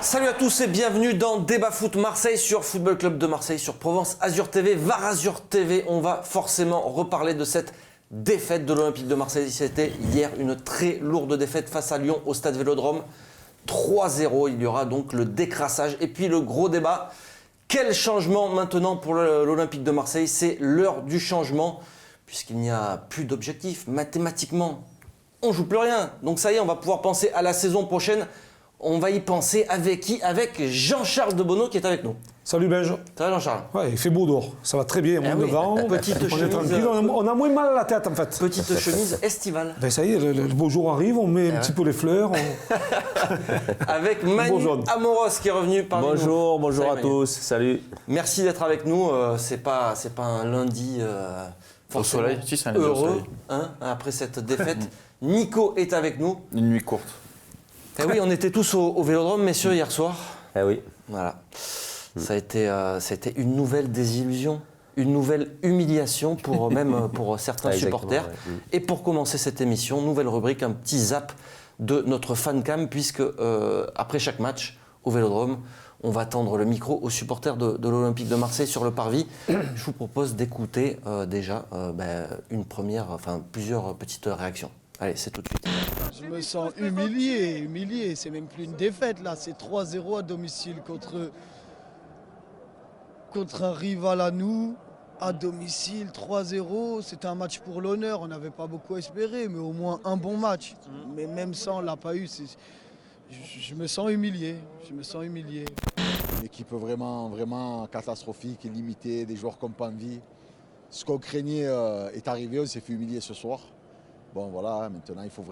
Salut à tous et bienvenue dans Débat Foot Marseille sur Football Club de Marseille, sur Provence Azur TV, VAR Azur TV. On va forcément reparler de cette défaite de l'Olympique de Marseille. C'était hier une très lourde défaite face à Lyon au Stade Vélodrome. 3-0, il y aura donc le décrassage. Et puis le gros débat, quel changement maintenant pour l'Olympique de Marseille? C'est l'heure du changement, puisqu'il n'y a plus d'objectif. Mathématiquement, on ne joue plus rien. Donc ça y est, on va pouvoir penser à la saison prochaine. On va y penser avec qui? Avec Jean-Charles Debono qui est avec nous. Salut Benj. Ça va Jean-Charles? Ouais, il fait beau dehors, ça va très bien, moins de vent. Petite on chemise, est tranquille, on a moins mal à la tête en fait. Petite chemise estivale. Ben ça y est, le beau jour arrive, on met un petit peu les fleurs. Avec Manu Amoros qui est revenu parmi nous. Bonjour à tous, salut. Merci d'être avec nous, c'est pas un lundi au soleil, si c'est un lundi heureux, au soleil. Hein, après cette défaite. Nico est avec nous. Une nuit courte. Eh oui, on était tous au Vélodrome, messieurs, hier soir. Eh oui. Voilà. Ça a été une nouvelle désillusion, une nouvelle humiliation pour certains supporters. Ouais. Et pour commencer cette émission, nouvelle rubrique, un petit zap de notre fancam, puisque après chaque match au Vélodrome, on va tendre le micro aux supporters de l'Olympique de Marseille sur le parvis. Je vous propose d'écouter plusieurs petites réactions. Allez, c'est tout de suite. Je me sens humilié. C'est même plus une défaite là, c'est 3-0 à domicile contre un rival à nous. À domicile, 3-0, c'était un match pour l'honneur, on n'avait pas beaucoup espéré, mais au moins un bon match. Mais même ça, on ne l'a pas eu. Je me sens humilié. Une équipe vraiment catastrophique, limitée, des joueurs comme Panvi. Ce qu'on craignait est arrivé, on s'est fait humilier ce soir. Bon voilà, maintenant il faut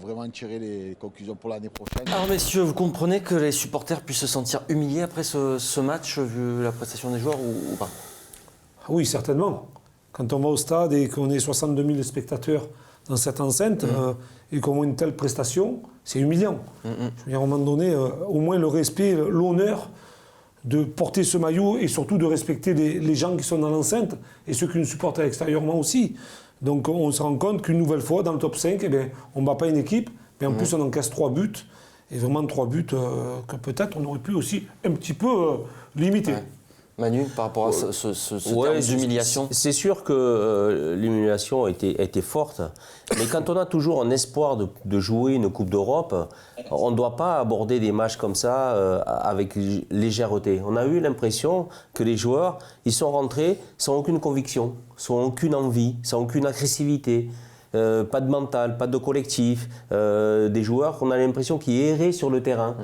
vraiment tirer les conclusions pour l'année prochaine. Alors messieurs, vous comprenez que les supporters puissent se sentir humiliés après ce match, vu la prestation des joueurs ou pas? Oui, certainement. Quand on va au stade et qu'on est 62 000 spectateurs dans cette enceinte et qu'on voit une telle prestation, c'est humiliant. Je veux dire, à un moment donné, au moins le respect, l'honneur de porter ce maillot et surtout de respecter les gens qui sont dans l'enceinte et ceux qui nous supportent extérieurement aussi. Donc on se rend compte qu'une nouvelle fois, dans le top 5, on ne bat pas une équipe, mais en plus on encaisse 3 buts. Et vraiment 3 buts que peut-être on aurait pu aussi un petit peu limiter. Ouais. Manu, par rapport à ce terme d'humiliation? C'est sûr que l'humiliation était forte, mais quand on a toujours un espoir de jouer une Coupe d'Europe, on ne doit pas aborder des matchs comme ça avec légèreté. On a eu l'impression que les joueurs, ils sont rentrés sans aucune conviction, sans aucune envie, sans aucune agressivité. Pas de mental, pas de collectif, des joueurs qu'on a l'impression qui erraient sur le terrain.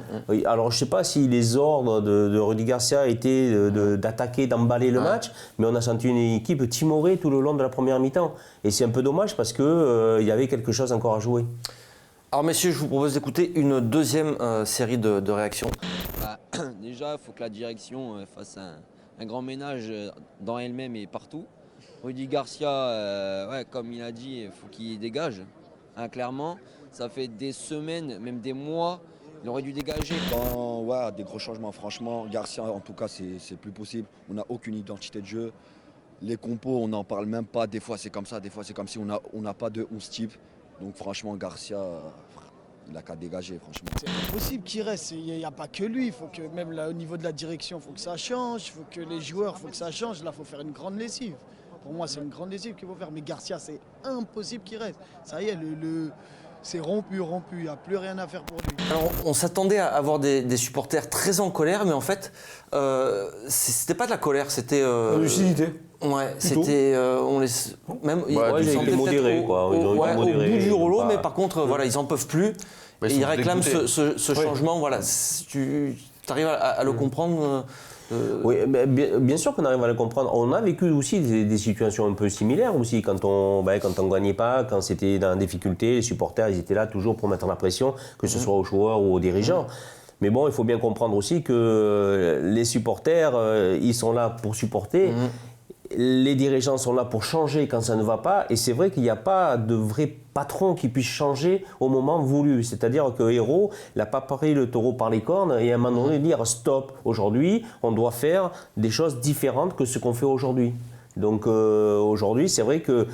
Alors je ne sais pas si les ordres de Rudy Garcia étaient d'attaquer, d'emballer le match, mais on a senti une équipe timorée tout le long de la première mi-temps. Et c'est un peu dommage parce qu'il y avait quelque chose encore à jouer. Alors messieurs, je vous propose d'écouter une deuxième série de réactions. Déjà, il faut que la direction fasse un grand ménage dans elle-même et partout. Rudy Garcia, comme il a dit, il faut qu'il dégage. Hein, clairement, ça fait des semaines, même des mois, il aurait dû dégager. Des gros changements, franchement. Garcia, en tout cas, c'est plus possible. On n'a aucune identité de jeu. Les compos, on n'en parle même pas. Des fois, c'est comme ça, des fois, c'est comme si on n'a pas de 11 type. Donc, franchement, Garcia, il n'a qu'à dégager, franchement. C'est impossible qu'il reste. Il n'y a pas que lui. Il faut que, même là, au niveau de la direction, il faut que ça change. Il faut que les joueurs, il faut que ça change. Là, il faut faire une grande lessive. Pour moi, c'est une grande lessive qu'il faut faire. Mais Garcia, c'est impossible qu'il reste. Ça y est, c'est rompu. Il n'y a plus rien à faire pour lui. Alors, on s'attendait à avoir des supporters très en colère, mais en fait, c'était pas de la colère, c'était... lucidité. Ouais, c'était... ils étaient modérés, quoi. Au bout du rouleau, mais par contre, voilà, ils n'en peuvent plus. Et ils réclament ce changement. Voilà, tu arrives à le comprendre Oui, mais bien sûr qu'on arrive à le comprendre. On a vécu aussi des situations un peu similaires aussi, quand on gagnait pas, quand c'était dans la difficulté, les supporters ils étaient là toujours pour mettre la pression, que ce soit aux joueurs ou aux dirigeants. Mais bon, il faut bien comprendre aussi que les supporters, ils sont là pour supporter. les dirigeants sont là pour changer quand ça ne va pas, et c'est vrai qu'il n'y a pas de vrai patron qui puisse changer au moment voulu. C'est-à-dire que Hérault n'a pas pris le taureau par les cornes et à un moment donné dire stop, aujourd'hui on doit faire des choses différentes que ce qu'on fait aujourd'hui. Donc aujourd'hui c'est vrai que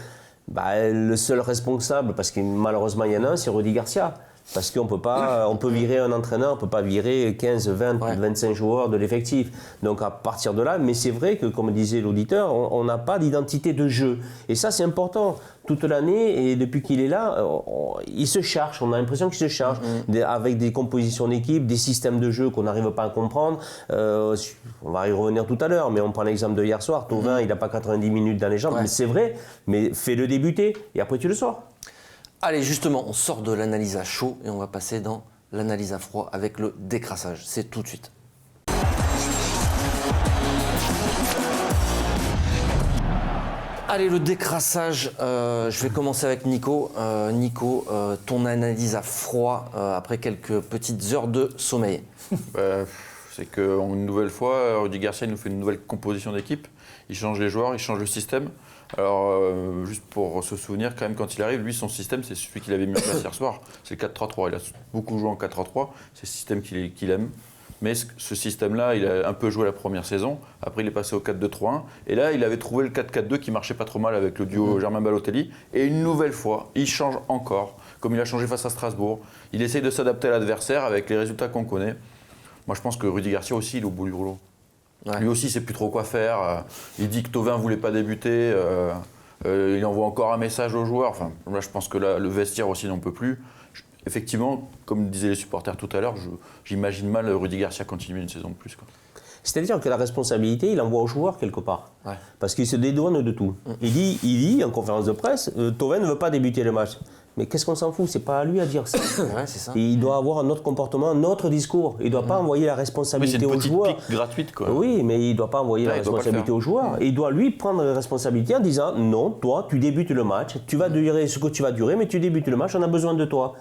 le seul responsable, parce que malheureusement il y en a un, c'est Rudy Garcia. Parce qu'on peut virer un entraîneur, on ne peut pas virer 15, 20, 25 joueurs de l'effectif. Donc à partir de là, mais c'est vrai que, comme disait l'auditeur, on n'a pas d'identité de jeu. Et ça, c'est important. Toute l'année, et depuis qu'il est là, il se cherche, on a l'impression qu'il se cherche, avec des compositions d'équipe, des systèmes de jeu qu'on n'arrive pas à comprendre. On va y revenir tout à l'heure, mais on prend l'exemple de hier soir. Thauvin, il n'a pas 90 minutes dans les jambes, mais c'est vrai, mais fais-le débuter, et après tu le sors. Allez, justement, on sort de l'analyse à chaud et on va passer dans l'analyse à froid avec le décrassage. C'est tout de suite. Allez, le décrassage, je vais commencer avec Nico. Nico, ton analyse à froid après quelques petites heures de sommeil. C'est qu'une nouvelle fois, Rudy Garcia nous fait une nouvelle composition d'équipe. Il change les joueurs, il change le système. Alors, juste pour se souvenir, quand même, quand il arrive, lui, son système, c'est celui qu'il avait mis en place hier soir. C'est le 4-3-3. Il a beaucoup joué en 4-3-3. C'est le système qu'il aime. Mais ce système-là, il a un peu joué la première saison. Après, il est passé au 4-2-3-1. Et là, il avait trouvé le 4-4-2 qui marchait pas trop mal avec le duo Germain-Balotelli. Et une nouvelle fois, il change encore, comme il a changé face à Strasbourg. Il essaye de s'adapter à l'adversaire avec les résultats qu'on connaît. Moi, je pense que Rudy Garcia aussi, il est au bout du rouleau. Ouais. Lui aussi, il ne sait plus trop quoi faire. Il dit que Thauvin ne voulait pas débuter. Il envoie encore un message aux joueurs. Enfin, là, je pense que là, le vestiaire aussi n'en peut plus. Effectivement, comme disaient les supporters tout à l'heure, j'imagine mal Rudy Garcia continuer une saison de plus, quoi. C'est-à-dire que la responsabilité, il envoie aux joueurs quelque part. Ouais. Parce qu'il se dédouane de tout. Il dit en conférence de presse, Thauvin ne veut pas débuter le match. Mais qu'est-ce qu'on s'en fout? C'est pas à lui à dire ça. Ouais, c'est ça. Et il doit avoir un autre comportement, un autre discours. Il ne doit pas envoyer la responsabilité aux joueurs. C'est une petite pique gratuite, quoi. Oui, mais il ne doit pas envoyer la responsabilité aux joueurs. Et il doit lui prendre la responsabilité en disant non, toi, tu débutes le match, tu vas durer ce que tu vas durer, mais tu débutes le match, on a besoin de toi.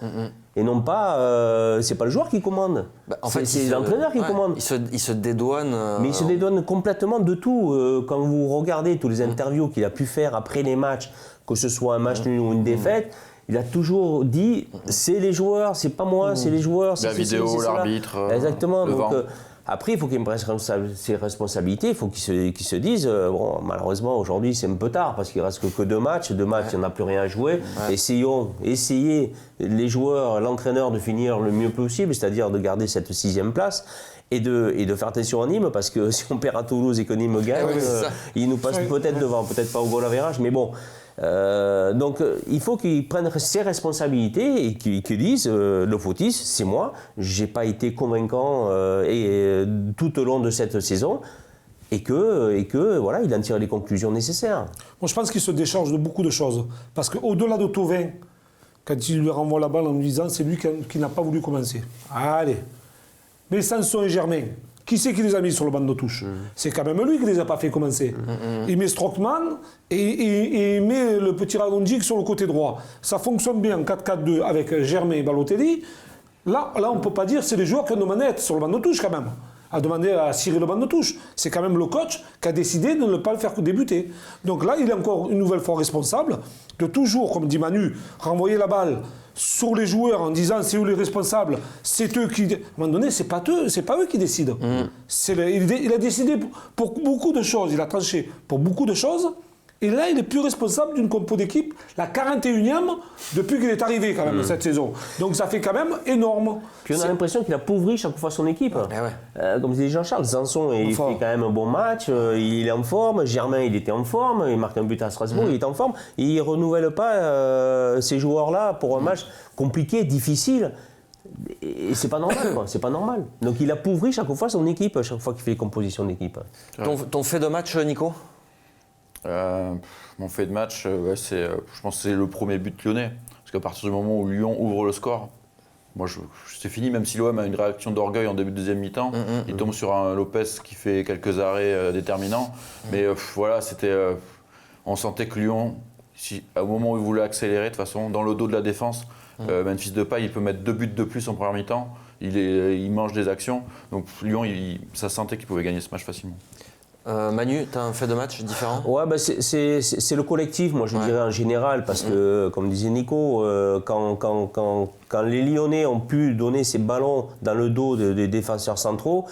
Et non pas, c'est pas le joueur qui commande. En fait, c'est l'entraîneur qui commande. Il se dédouane. Mais il se dédouane complètement de tout. Quand vous regardez tous les interviews qu'il a pu faire après les matchs, que ce soit un match nul ou une défaite, il a toujours dit c'est les joueurs, c'est pas moi, c'est les joueurs. La vidéo, l'arbitre. Exactement. Donc, après, il faut qu'il prenne ses responsabilités, il faut qu'il se dise bon, malheureusement, aujourd'hui, c'est un peu tard parce qu'il ne reste que 2 matchs. 2 matchs, il n'y en a plus rien à jouer. Essayez, les joueurs, l'entraîneur, de finir le mieux possible, c'est-à-dire de garder cette 6e place. Et de faire attention à Nîmes, parce que si on perd à Toulouse et que Nîmes gagne, il nous passe peut-être devant, peut-être pas au goal average, mais bon. Donc il faut qu'il prenne ses responsabilités et qu'il dise le fautiste, c'est moi, j'ai pas été convaincant tout au long de cette saison et que voilà, il en tire les conclusions nécessaires. Moi, je pense qu'il se décharge de beaucoup de choses, parce qu'au-delà de Thauvin, quand il lui renvoie la balle en lui disant c'est lui qui n'a pas voulu commencer. Allez. Mais Sanson et Germain, qui c'est qui les a mis sur le banc de touche? C'est quand même lui qui ne les a pas fait commencer. Il met Strootman et il met le petit Radonjic sur le côté droit. Ça fonctionne bien en 4-4-2 avec Germain et Balotelli. Là, on ne peut pas dire que c'est les joueurs qui ont nos manettes sur le banc de touche quand même. À demander à cirer le banc de touche. C'est quand même le coach qui a décidé de ne pas le faire débuter. Donc là, il est encore une nouvelle fois responsable de toujours, comme dit Manu, renvoyer la balle sur les joueurs en disant c'est eux les responsables, c'est eux qui... À un moment donné, c'est pas eux qui décident. Il a décidé pour beaucoup de choses, il a tranché pour beaucoup de choses, et là, il est plus responsable d'une compo d'équipe, la 41e, depuis qu'il est arrivé quand même cette saison. Donc ça fait quand même énorme. Puis on a l'impression qu'il appauvrit chaque fois son équipe. Comme disait Jean-Charles, Sanson, il fait quand même un bon match, il est en forme, Germain, il était en forme, il marque un but à Strasbourg, il est en forme. Il ne renouvelle pas ces joueurs-là pour un match compliqué, difficile. Et c'est pas normal, quoi. C'est pas normal. Donc il appauvrit chaque fois son équipe, chaque fois qu'il fait les compositions d'équipe. Ton fait de match, Nico? Mon fait de match, je pense que c'est le premier but lyonnais. Parce qu'à partir du moment où Lyon ouvre le score, moi, c'est fini, même si l'OM a une réaction d'orgueil en début de deuxième mi-temps. Il tombe sur un Lopez qui fait quelques arrêts déterminants. Mais voilà, on sentait que Lyon, au moment où il voulait accélérer, de toute façon, dans le dos de la défense, Memphis Depay, il peut mettre 2 buts de plus en première mi-temps. Il mange des actions. Donc Lyon, ça sentait qu'il pouvait gagner ce match facilement. Manu, tu as un fait de match différent? Ouais, bah c'est le collectif, moi je dirais en général, parce que, comme disait Nico, quand les Lyonnais ont pu donner ces ballons dans le dos des défenseurs centraux,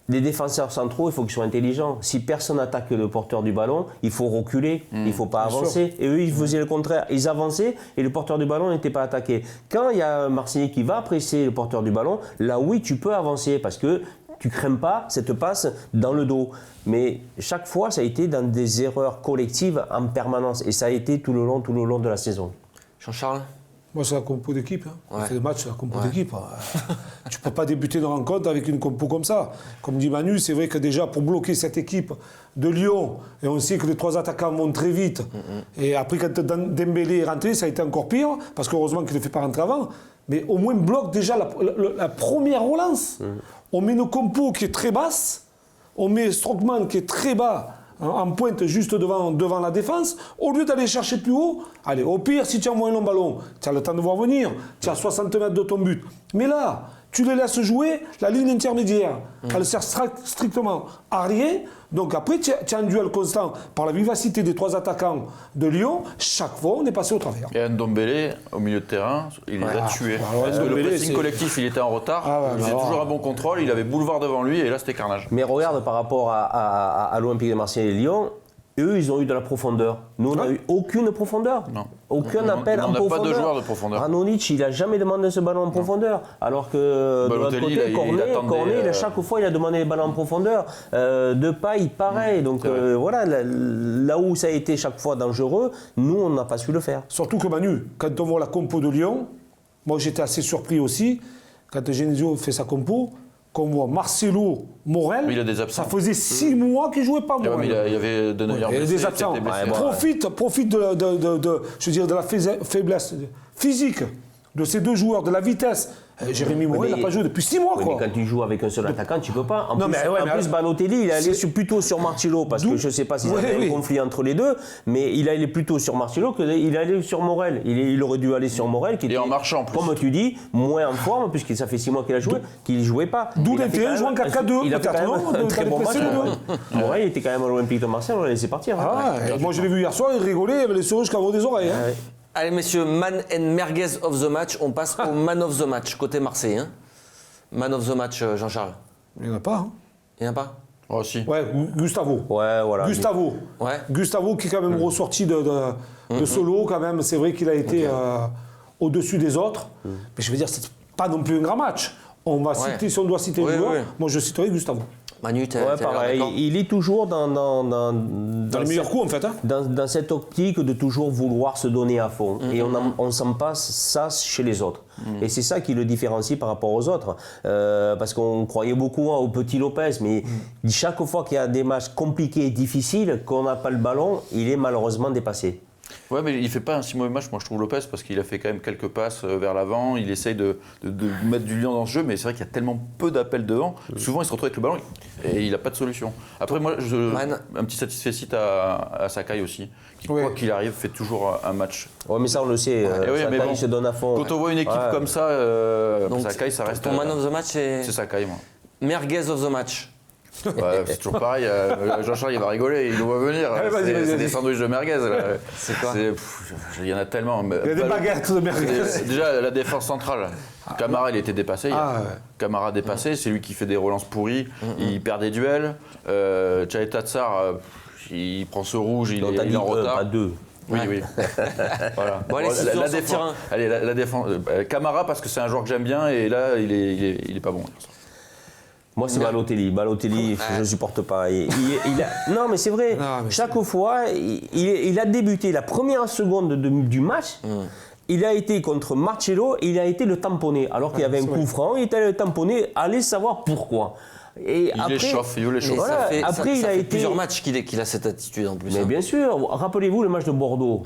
les défenseurs centraux, il faut qu'ils soient intelligents. Si personne n'attaque le porteur du ballon, il faut reculer, il ne faut pas avancer. Et eux, ils faisaient le contraire. Ils avançaient et le porteur du ballon n'était pas attaqué. Quand il y a un Marseillais qui va presser le porteur du ballon, là oui, tu peux avancer parce que tu ne crains pas cette passe dans le dos. Mais chaque fois, ça a été dans des erreurs collectives en permanence. Et ça a été tout le long de la saison. Jean-Charles? Moi, c'est la compo d'équipe. Hein. Ouais. Fait de match, c'est la compo d'équipe. Tu ne peux pas débuter une rencontre avec une compo comme ça. Comme dit Manu, c'est vrai que déjà, pour bloquer cette équipe de Lyon, et on sait que les 3 attaquants vont très vite, et après, quand Dembélé est rentré, ça a été encore pire, parce qu'heureusement qu'il ne fait pas rentrer avant, mais au moins bloque déjà la première relance. On met une compo qui est très basse, on met Strootman qui est très bas, en pointe juste devant la défense, au lieu d'aller chercher plus haut, allez, au pire, si tu envoies un long ballon, tu as le temps de voir venir, tu as 60 mètres de ton but. Mais là, tu les laisses jouer, la ligne intermédiaire, elle sert strictement à rien. Donc après, tu as un duel constant par la vivacité des 3 attaquants de Lyon. Chaque fois, on est passé au travers. Et Ndombélé, au milieu de terrain, il les a tués. Parce que le Ndombélé, pressing c'est- collectif, il était en retard, il faisait toujours un bon contrôle, il avait boulevard devant lui, et là, c'était carnage. Mais regarde par rapport à l'Olympique de Marseille et Lyon, eux, ils ont eu de la profondeur. Nous, on n'a eu aucune profondeur. Non. Aucun appel en On n'a profondeur. pas de joueur de profondeur. Ranonic, il n'a jamais demandé ce ballon en profondeur. Alors que de l'autre Balotelli, côté, il attendait, Cornet, chaque fois, il a demandé les ballons en profondeur. Depay, pareil. Donc voilà, là où ça a été chaque fois dangereux, nous, on n'a pas su le faire. Surtout que Manu, quand on voit la compo de Lyon, moi j'étais assez surpris aussi, quand Genesio fait sa compo, qu'on voit Marcelo, Morel, Mais il a des absents. ça faisait 6 mois qu'il ne jouait pas Ouais, mais Morel. il y avait De Neuer Il y a blessé, des absents. Tete blessé. Profite je veux dire, de la faiblesse physique de ces 2 joueurs, de la vitesse. Jérémy Morel n'a pas joué depuis 6 mois. Oui, Quoi. mais quand tu joues avec un seul attaquant, tu peux pas. En Non, plus, mais ouais, en mais plus, Balotelli, il est allé plutôt sur Marcelo, parce que D'où- je ne sais pas s'il y Ouais, avait oui. un conflit entre les deux, mais il est allé plutôt sur Marcelo qu'il est allé sur Morel. Il aurait dû aller sur Morel, qui Et était, en marchant, en plus. comme tu dis, moins en forme, puisque ça fait 6 mois qu'il a joué, qu'il ne jouait pas. D'où Il a fait l'intérêt de quand jouer en même 4-4-2, il a fait peut-être, quand même non, un très bon match. d'aller presser les Morel, il était quand même à l'Olympique de Marseille, on l'a laissé partir. hein. Ah, et moi je l'ai vu hier soir, il rigolait, il avait les sourires jusqu'à haut des oreilles. Hein. Ouais. Allez messieurs, man and merguez of the match, on passe au man of the match, côté Marseille. Hein. Man of the match, Jean-Charles. Il n'y en a pas. Hein. Il n'y en a pas? Oh, si. Ouais, Gustavo. Ouais, voilà. Gustavo. Ouais. Gustavo qui est quand même ressorti de solo, quand même. C'est vrai qu'il a été au-dessus des autres. Mais je veux dire, c'est pas non plus un grand match. On va citer, si on doit citer Oui, un joueur, oui. moi je citerai Gustavo. Manu, t'es Ouais, t'es pareil. d'accord? Il est toujours dans Les meilleurs coups en fait. Hein. dans cette optique de toujours vouloir se donner à fond. Et on s'en passe ça chez les autres. Et c'est ça qui le différencie par rapport aux autres. Parce qu'on croyait beaucoup au petit Lopez, mais chaque fois qu'il y a des matchs compliqués et difficiles, qu'on n'a pas le ballon, il est malheureusement dépassé. Ouais, mais il fait pas un si mauvais match, moi je trouve Lopez, parce qu'il a fait quand même quelques passes vers l'avant, il essaye de mettre du lien dans ce jeu, mais c'est vrai qu'il y a tellement peu d'appels devant, souvent il se retrouve avec le ballon et il n'a pas de solution. Après moi, un petit satisfait à Sakai aussi, qui quoi qu'il arrive fait toujours un match. Ouais, mais ça on le sait, mais Sakai bon, se donne à fond. Quand on voit une équipe comme ça, Donc, Sakai ça reste... Ton man of the match, C'est Sakai, moi. merguez of the match. Ouais, c'est toujours pareil, Jean-Charles il va rigoler, il nous voit venir. Allez, vas-y, C'est vas-y. des sandwichs de merguez. Là. C'est quoi? Il y en a tellement. Il y a des baguettes de merguez. Déjà, la défense centrale. Camara, il était dépassé. Ah, ouais. Camara dépassé, c'est lui qui fait des relances pourries. Il perd des duels. Chaeta Tsar, il prend ce rouge, il Donc, t'as est dit en retard. pas deux. Oui, oui. Voilà. Bon, allez, si tu dois en sortir un. Allez, la défense. Camara, parce que c'est un joueur que j'aime bien, et là, il est pas bon. Moi, c'est Balotelli. Balotelli, je ne supporte pas. Non, mais c'est vrai. Non, mais Chaque fois, il a débuté la première seconde du match. Il a été contre Marcelo et il a été le tamponner. Alors qu'il y avait un coup franc, il était allé le tamponner. Allez savoir pourquoi. Et Il après, l'échauffe, il veut Mais l'échauffer. Voilà, ça fait, après, ça il a fait été- plusieurs matchs qu'il a cette attitude en plus. Mais hein. bien sûr, rappelez-vous le match de Bordeaux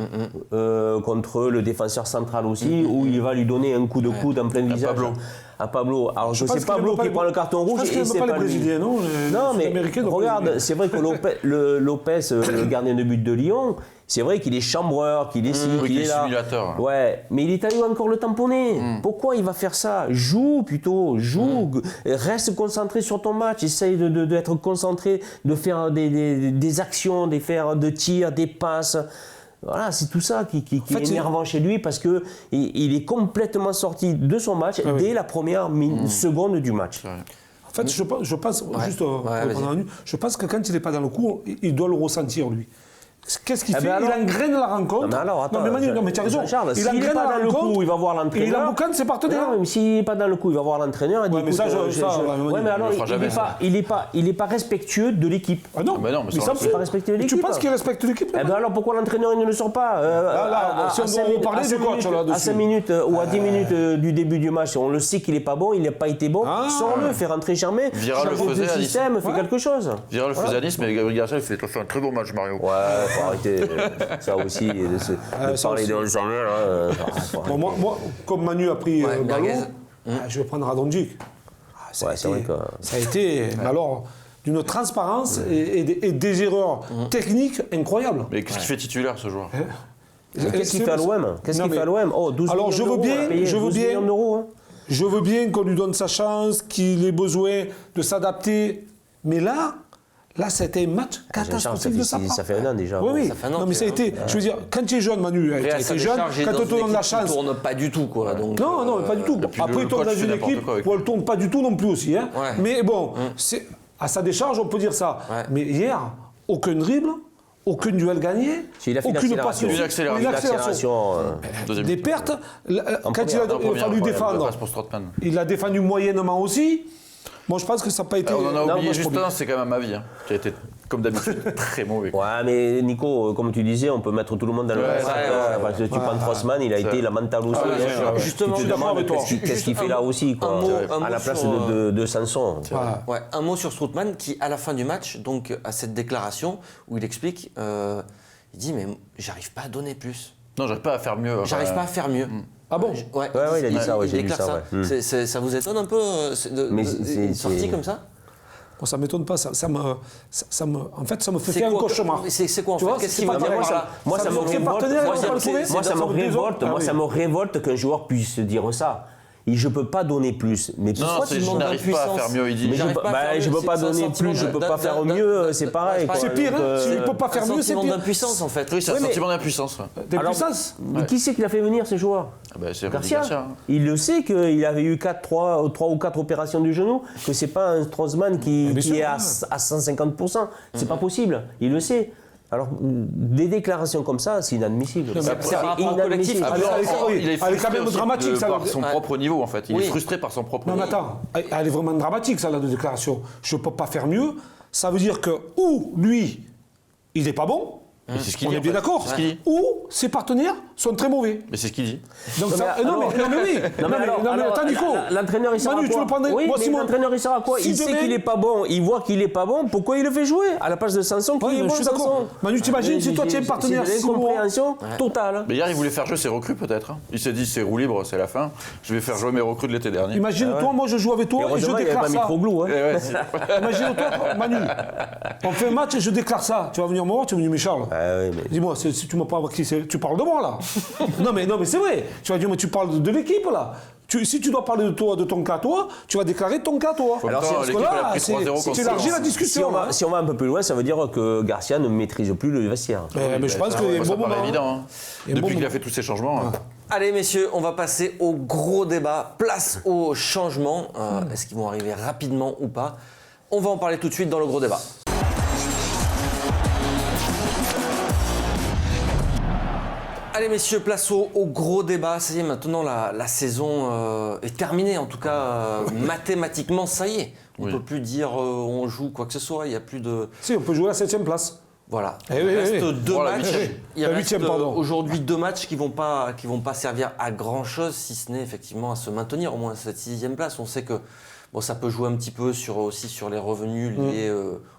contre le défenseur central aussi, où il va lui donner un coup de coude en plein visage. Pablo. À Pablo. Alors je pense sais qu'il Pablo aime pas qui les- prend le carton Je rouge pense qu'il et n'aime c'est pas les pas lui. Brésiliens, non? Non, mais Sud-Américains, donc regarde, Brésiliens. c'est vrai que Lopez, le gardien de but de Lyon, C'est vrai qu'il est chambreur, qu'il est ci, Oui, qu'il qu'il est est là. simulateur. Ouais, mais il est allé encore le tamponner. Pourquoi il va faire ça? Joue plutôt, joue, reste concentré sur ton match, essaye d'être concentré, de faire des actions, de faire des tirs, des passes. Voilà, c'est tout ça qui est énervant chez lui parce que il est complètement sorti de son match dès la première seconde du match. En fait, je pense, juste vas-y. je pense que quand il n'est pas dans le coup, il doit le ressentir, lui. Qu'est-ce qu'il Eh fait? ben alors- Il engraine la rencontre. Non, mais alors, attends, non, mais Manu, non, mais tu as raison. Jean-Charles, Il s'il n'est engraine pas la dans le rencontre. coup, il va voir l'entraîneur. Et il emboucane ses partenaires. Non, mais s'il n'est pas dans le coup, il va voir l'entraîneur et dit Ouais, mais ça, écoute, ouais, mais alors, le fera jamais, ça. il est pas respectueux de l'équipe. Ah non, Mais non, mais ça, on ça le me sait. fout. Pas respecter Mais tu l'équipe. penses qu'il respecte l'équipe? Eh ben alors pourquoi l'entraîneur il ne le sort pas si on doit reparler du coach, là-dessus. à 5 minutes ou à 10 minutes du début du match, on le sait qu'il n'est pas bon, il n'a pas été bon, sors-le, fais rentrer Germain, Vira le change faisait de à système, fais quelque chose. Vira le faisait à Nice, mais Gabriel Garcia, il fait un très bon match, Mario. Ouais, faut arrêter ça aussi, de ça parler aussi. de l'ensemble. Bon, moi, comme Manu a pris Ouais, ballon, Garguez. je vais prendre Radonjic. Ouais, c'est vrai que- Ça a été, mais alors, d'une transparence et des erreurs techniques incroyables. Mais qu'est-ce qu'il fait titulaire, ce joueur? Qu'est-ce qu'il fait à l'OM? Qu'est-ce Non, qu'il fait mais- à l'OM? Oh, 12 Alors, millions je veux d'euros, bien- on a payé je veux 12 bien- millions d'euros, hein. Je veux bien qu'on lui donne sa chance, qu'il ait besoin de s'adapter. Mais là, ça a été un match catastrophique de sa part. Ça fait un an déjà. Oui, oui. Ça fait un an Non, mais que- ça a été. Je veux dire, quand tu es jeune, Manu, tu Après, à es sa jeune, décharge, il est quand dans on une te donne la équipe qui chance. tourne pas du tout, quoi. Donc, Non, non, pas du tout. puis Après, le il tourne coach dans fait une n'importe équipe quoi avec où elle tourne pas du tout non plus aussi. Hein. Ouais. Mais bon, c'est à sa décharge, on peut dire ça. Ouais. Mais hier, aucun dribble, aucun duel gagné, Si, il a fait aucune l'accélération. passion, Une accélération. L'accélération. Des pertes. Quand première, il a Non, première, fallu première, défendre, passe pour Strootman. il a défendu moyennement aussi. Moi, je pense que ça n'a pas été. On en a Non, oublié moi, juste un, c'est quand même Mavi, qui a été, comme d'habitude, très mauvais. Ouais, mais Nico, comme tu disais, on peut mettre tout le monde dans le Ouais, même ouais, sac. ouais, Parce que tu prends Trossman, il a été lamental aussi. ouais, hein. ouais, justement, tu je te suis d'accord demandes avec toi. qu'est-ce qu'il fait là aussi, quoi. un mot À la place sur, de Sanson. Ouais, un mot sur Strootman qui, à la fin du match, donc à cette déclaration où il explique, il dit mais j'arrive pas à donner plus, Non, j'arrive pas à faire mieux. j'arrive pas à faire mieux. Ah bon? Ouais, Ouais, il a dit ça, ouais, j'ai lu déclare ça, ouais. Ça vous étonne un peu Mais une sortie c'est- comme ça? Moi, ça ne m'étonne pas. En fait, ça me fait C'est faire un quoi cauchemar. C'est quoi en Tu fait? vois, Qu'est-ce c'est qu'il pas veut dire pareil. par là? Moi, ça me bloque un révolte. partenaire, Moi, on va ça- le trouver. moi, ça me Ça me désomme. révolte. Moi, Ah ça oui. me révolte qu'un joueur puisse dire ça. Et je peux pas donner plus. Mais Non, Pourquoi c'est tu je demandes n'arrive pas à d'impuissance? faire mieux, il dit. Mais J'arrive pas à faire je mieux, peux pas c'est un donner sentiment plus, je peux d'un- pas faire d'un- mieux, c'est pareil. quoi. C'est pire, Donc, hein. Tu ne peux pas faire mieux, c'est sentiment pire. d'impuissance en fait. Oui, c'est un Oui, mais- sentiment d'impuissance. Ouais. Des Alors, puissances. mais qui c'est qui l'a fait venir ces joueurs? Ah bah, c'est Rudy Garcia. Garcia. hein. Il le sait qu'il avait eu 3 ou 4 opérations du genou, que c'est pas un Strootman qui bien sûr, est ouais. à 150%. C'est pas possible. Il le sait. Alors, des déclarations comme ça, c'est inadmissible. mais c'est par rapport au collectif. Après, elle est- il est elle est quand frustré même aussi dramatique, ça, par là. son Ouais. propre niveau, en fait. Il Oui. est frustré par son propre Non, mais niveau. attends, elle est vraiment dramatique, ça, la déclaration. Je ne peux pas faire mieux. Ça veut dire que, ou lui, il n'est pas bon, Mais c'est ce qu'il on dit. est en bien fait. d'accord, C'est ce qu'il dit. ou ses partenaires sont très mauvais. Mais c'est ce qu'il dit. Donc Non, ça, mais non, alors- mais oui. Non, mais alors, attends, Nico. l'entraîneur, il sert Manu, à quoi? tu le prendrais. Oui, Moi, mais Simon, l'entraîneur, il sert à quoi? si Il sait demain- qu'il est pas bon, il voit qu'il est pas bon, pourquoi il le fait jouer? À la place de Sanson, qui Ouais, est mais bon, je suis d'accord. Sanson. Manu, t'imagines si toi, tu es un partenaire C'est de si bon. l'incompréhension totale. Mais hier, il voulait faire jouer ses recrues, peut-être. hein. Il s'est dit, c'est roue libre, c'est la fin. Je vais faire jouer mes recrues de l'été dernier. Imagine-toi, moi, je joue avec Et toi et je heureusement, il n'y avait déclare pas ça. Mitroglou. Hein. Eh ouais, c'est- Imagine-toi, Manu, on fait un match et je déclare ça. Tu vas venir me voir, tu vas venir me Charles. Ah oui, mais... Dis-moi, si tu me parles qui c'est, tu parles de moi là. non mais c'est vrai. Tu vas dire, mais tu parles de l'équipe là. Si tu dois parler de toi, de ton cas toi, tu vas déclarer ton cas toi. Alors, Parce que l'équipe, elle a là, pris 3-0 contre tu élargis la Lens. discussion. là. Si on va un peu plus loin, ça veut dire que Garcia ne maîtrise plus le vestiaire. Mais je pense qu'il y a un ça bon paraît moment. évident. hein. Il y a un Depuis bon qu'il a moment. fait tous ces changements. hein. Allez messieurs, on va passer au gros débat. Place au changement. Est-ce qu'ils vont arriver rapidement ou pas? On va en parler tout de suite dans le gros débat. Allez messieurs, place au gros débat. Ça y est, maintenant la saison est terminée. En tout cas, mathématiquement, ça y est. On ne Oui. peut plus dire on joue quoi que ce soit. Il n'y a plus de... Si, on peut jouer à la 7e place. Voilà. Eh Il oui, reste oui. deux Voilà, matchs. huitième. Il La reste huitième, pardon. aujourd'hui 2 matchs qui vont pas servir à grand chose, si ce n'est effectivement à se maintenir au moins à cette 6e place. On sait que bon, ça peut jouer un petit peu aussi sur les revenus liés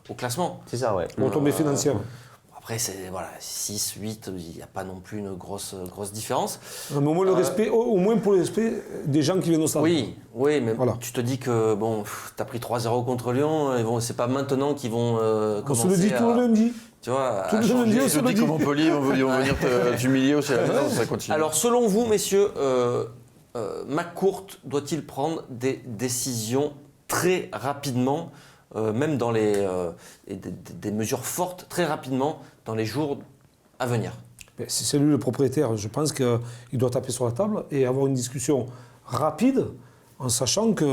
au classement. C'est ça, ouais. Retombée financière. Après, c'est voilà, 6, 8, il n'y a pas non plus une grosse différence. Mais au moins, le respect, au moins pour le respect des gens qui viennent au stade. Oui, mais Voilà. tu te dis que bon, tu as pris 3-0 contre Lyon, et bon, c'est pas maintenant qu'ils vont On commencer se le dit tout le lundi. tu vois, Tout à le changer. lundi, on se Je le dis dit. que Montpellier, ils vont venir t'humilier aussi à la maison, ça continue. Alors, selon vous, messieurs, McCourt doit-il prendre des décisions très rapidement, même dans des mesures fortes, très rapidement, dans les jours à venir? Si c'est lui le propriétaire, je pense qu'il doit taper sur la table et avoir une discussion rapide, en sachant que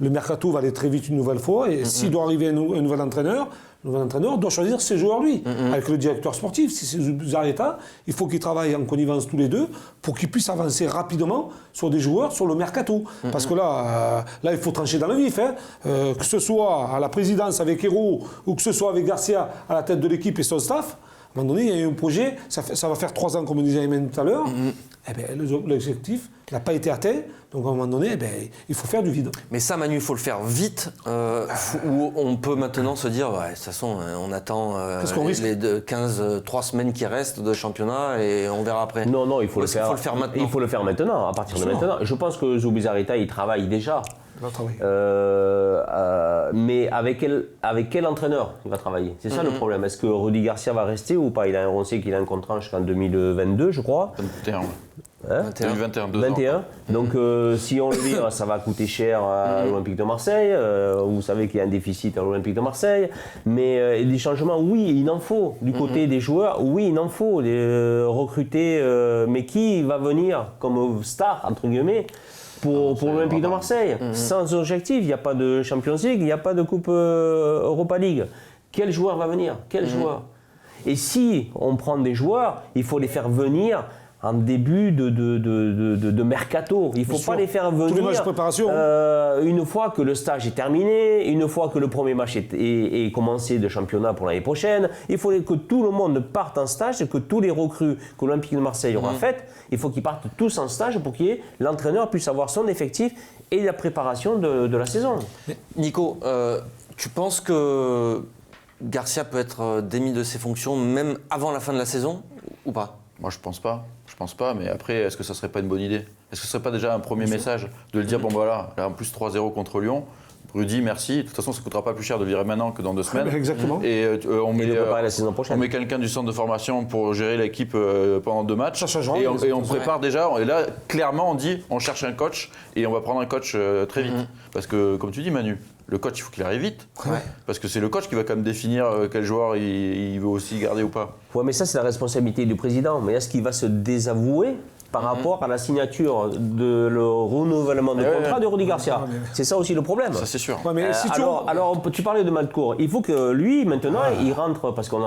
le mercato va aller très vite une nouvelle fois, et s'il doit arriver un nouvel entraîneur, le nouvel entraîneur doit choisir ses joueurs lui, avec le directeur sportif. Si c'est Zubizarreta, il faut qu'ils travaillent en connivence tous les deux pour qu'ils puissent avancer rapidement sur des joueurs, sur le mercato. Parce que là, il faut trancher dans le vif. Hein. Que ce soit à la présidence avec Hérault ou que ce soit avec Garcia à la tête de l'équipe et son staff, à un moment donné, il y a eu un projet, ça va faire 3 ans, comme disait Ayman tout à l'heure. Eh ben, l'objectif n'a pas été atteint, donc à un moment donné, il faut faire du vide. Mais ça, Manu, il faut le faire vite, ou on peut maintenant se dire, ouais, de toute façon, on attend les 3 semaines qui restent de championnat et on verra après. Non, il faut le faire maintenant. Il faut le faire maintenant, à partir de maintenant. Je pense que Zubizarreta, il travaille déjà. Mais avec quel entraîneur il va travailler? C'est ça le problème. Est-ce que Rudy Garcia va rester ou pas? On sait qu'il a un contrat jusqu'en 2022, je crois. 2021, 2 ans. 21. Donc si on le dit, ça va coûter cher à l'Olympique de Marseille, vous savez qu'il y a un déficit à l'Olympique de Marseille, mais des changements, oui, il en faut. Du côté des joueurs, oui, il en faut. Recruter, mais qui va venir comme star, entre guillemets, pour l'Olympique de Marseille? Sans objectif, il n'y a pas de Champions League, il n'y a pas de Coupe Europa League. Quel joueur va venir? Quel joueur? Et si on prend des joueurs, il faut les faire venir en début de mercato. Il ne faut pas les faire venir tous les matchs de préparation. Une fois que le stage est terminé, une fois que le premier match est commencé de championnat pour l'année prochaine. Il faut que tout le monde parte en stage et que tous les recrues que l'Olympique de Marseille aura faites, il faut qu'ils partent tous en stage pour que l'entraîneur puisse avoir son effectif et la préparation de la saison. Nico, tu penses que Garcia peut être démis de ses fonctions même avant la fin de la saison ou pas? Moi, je pense pas. Je pense pas, mais après, est-ce que ça serait pas une bonne idée? Est-ce que ce serait pas déjà un premier message de le dire, bon voilà, là en plus 3-0 contre Lyon, Rudy, merci. De toute façon, ça ne coûtera pas plus cher de virer maintenant que dans 2 semaines. Exactement. Et on met la saison prochaine. On met quelqu'un du centre de formation pour gérer l'équipe pendant 2 matchs. Ça changera. Et on prépare déjà. Et là, clairement, on dit, on cherche un coach et on va prendre un coach très vite. Parce que, comme tu dis, Manu, le coach, il faut qu'il arrive vite. Parce que c'est le coach qui va quand même définir quel joueur il veut aussi garder ou pas. Ouais, mais ça, c'est la responsabilité du président. Mais est-ce qu'il va se désavouer par rapport à la signature de le renouvellement de contrat de Rudy Garcia? C'est ça aussi le problème. Ça, c'est sûr. Ouais, mais si alors, tu parlais de Malcourt. Il faut que lui, maintenant, il rentre, parce qu'on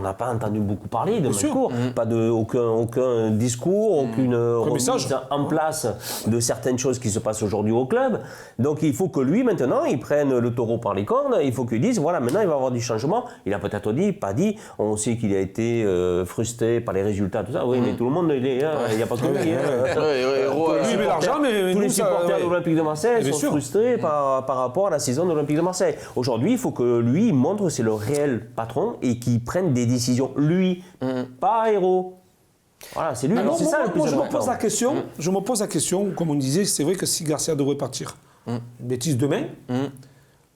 n'a pas entendu beaucoup parler de Malcourt. Pas aucun discours, aucune remise en place de certaines choses qui se passent aujourd'hui au club. Donc, il faut que lui, maintenant, il prenne le taureau par les cornes. Il faut qu'il dise, voilà, maintenant, il va y avoir du changement. Il a peut-être dit, pas dit. On sait qu'il a été frustré par les résultats, tout ça. Oui, mais tout le monde, il n'y a pas que lui. lui met l'argent, mais tous les nous, ça, supporters de l'Olympique de Marseille bien sont sûr. frustrés par rapport à la saison de l'Olympique de Marseille. Aujourd'hui, il faut que lui montre que c'est le réel patron et qu'il prenne des décisions, lui, pas Hérault. Voilà, c'est lui. Alors, c'est ça le plus moi, je me important. pose la question, comme on disait, c'est vrai que si Garcia devrait partir, une bêtise demain,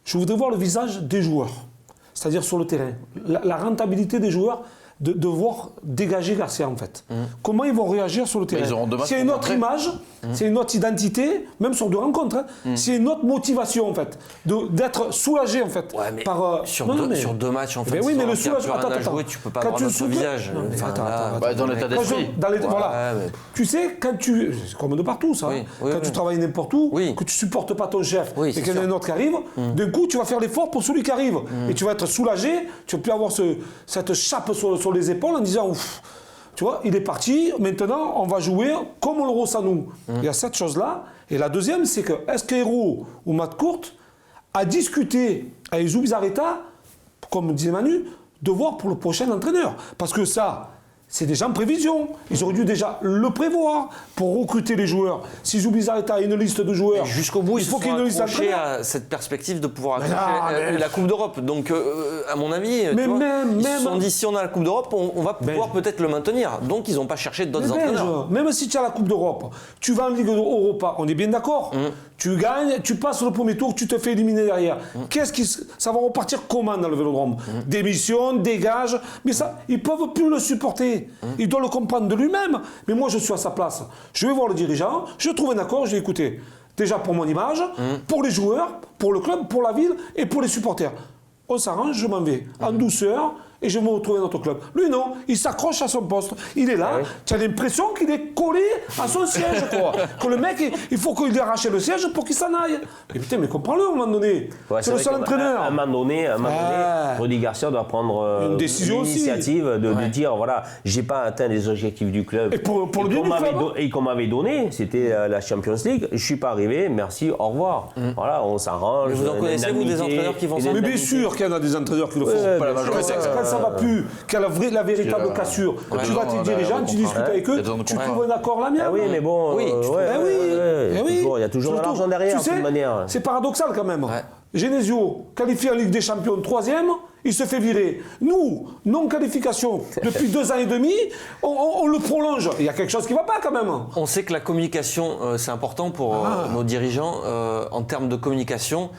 je voudrais voir le visage des joueurs, c'est-à-dire sur le terrain, la rentabilité des joueurs, de voir dégager Garcia en fait. Comment ils vont réagir sur le terrain? ils auront 2 matchs S'il y a une pour autre montrer. image, s'il y a une autre identité, même sur 2 rencontres, s'il y a une autre motivation en fait, d'être soulagé en fait. Ouais, mais par, sur, non, mais- sur 2 matchs en fait, Ben oui, mais le il n'y a plus soulagement. rien à Attends. jouer, tu peux pas Quand avoir tu notre souffles- visage. Non, mais Enfin, attends, là, attends, Bah, dans l'état d'esprit. Voilà. Ouais, mais- Tu sais, quand tu. C'est comme de partout, ça. Oui, hein. oui, Quand oui. tu travailles n'importe où, Oui. que tu supportes pas ton chef Oui, et c'est qu'il y en a sûr. un autre qui arrive, d'un coup, tu vas faire l'effort pour celui qui arrive. Et tu vas être soulagé, tu vas plus avoir cette chape sur les épaules en disant ouf. Tu vois, il est parti, maintenant on va jouer comme on le ressent nous. Il y a cette chose-là. Et la deuxième, c'est que est-ce qu'Hérault ou McCourt a discuté avec Zubizarreta, comme disait Manu, de voir pour le prochain entraîneur? Parce que ça, c'est déjà en prévision. Ils auraient dû déjà le prévoir pour recruter les joueurs. Si Zubizarreta a une liste de joueurs, Et jusqu'au bout, il ils faut se qu'il y ait sont une liste accrochés d'entraîneurs. à cette perspective de pouvoir Mais accrocher non, mais- la Coupe d'Europe. Donc, à mon avis, Mais tu vois, ils se même- sont dit si on a la Coupe d'Europe, on va pouvoir peut-être le maintenir. Donc, ils n'ont pas cherché d'autres Mais entraîneurs. Belge, même si tu as la Coupe d'Europe, tu vas en Ligue Europa, on est bien d'accord. Tu gagnes, tu passes le premier tour, tu te fais éliminer derrière. Ça va repartir comment dans le Vélodrome? Démission, dégage, mais ça, ils peuvent plus le supporter. Il doit le comprendre de lui-même. Mais moi, je suis à sa place. Je vais voir le dirigeant, je trouve un accord, je vais écouter. Déjà pour mon image, pour les joueurs, pour le club, pour la ville et pour les supporters. On s'arrange, je m'en vais en douceur et je vais me retrouver dans notre club. Lui, non, il s'accroche à son poste. Il est là, tu as l'impression qu'il est collé à son siège, quoi. Que le mec, il faut qu'il lui arrache le siège pour qu'il s'en aille. Mais putain, mais comprends-le à un moment donné. Ouais, c'est le vrai seul qu'à entraîneur. À un moment donné, Rudy Garcia doit prendre Une décision aussi. l'initiative de dire voilà, j'ai pas atteint les objectifs du club. Et pour le bien du club. Et qu'on m'avait donné, c'était la Champions League. Je suis pas arrivé, merci, au revoir. Voilà, on s'arrange. Mais vous en connaissez, vous, des entraîneurs qui vont s'en- Mais bien sûr qu'il y en a des entraîneurs qui le font. Ouais, Pas la bien sûr. majorité. Quand ça va plus, qu'il y a la véritable cassure, tu vas tes dirigeants, tu discutes avec eux, tu trouves un accord la mienne. Ah oui, mais bon, Oui, tu ouais, Eh oui, ouais, eh oui. il y a toujours de Surtout, l'argent derrière, tu de toute sais, manière. c'est paradoxal quand même. Ouais. Genesio, qualifié en Ligue des Champions 3e, il se fait virer. Nous, non-qualification depuis 2 ans et demi, on le prolonge. Il y a quelque chose qui ne va pas quand même. On sait que la communication, c'est important pour nos dirigeants. En termes de communication,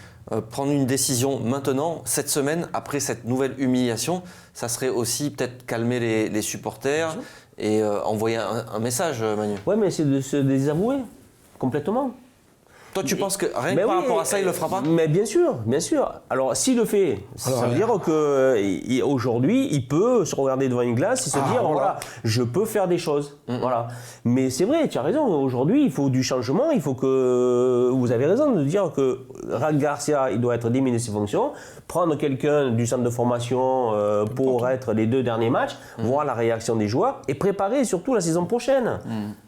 prendre une décision maintenant, cette semaine, après cette nouvelle humiliation, ça serait aussi peut-être calmer les supporters et envoyer un message, Manu. Ouais, mais c'est de se désavouer complètement. Toi, tu penses que rien Mais que par oui, rapport à ça, il le fera pas? Mais bien sûr, bien sûr. Alors, s'il le fait, ça veut dire qu'aujourd'hui, il peut se regarder devant une glace et se dire, voilà, je peux faire des choses. Voilà. Mais c'est vrai, tu as raison. Aujourd'hui, il faut du changement. Il faut que... Vous avez raison de dire que Rudy Garcia, il doit être démis de ses fonctions, prendre quelqu'un du centre de formation pour être les 2 derniers matchs, voir la réaction des joueurs et préparer surtout la saison prochaine.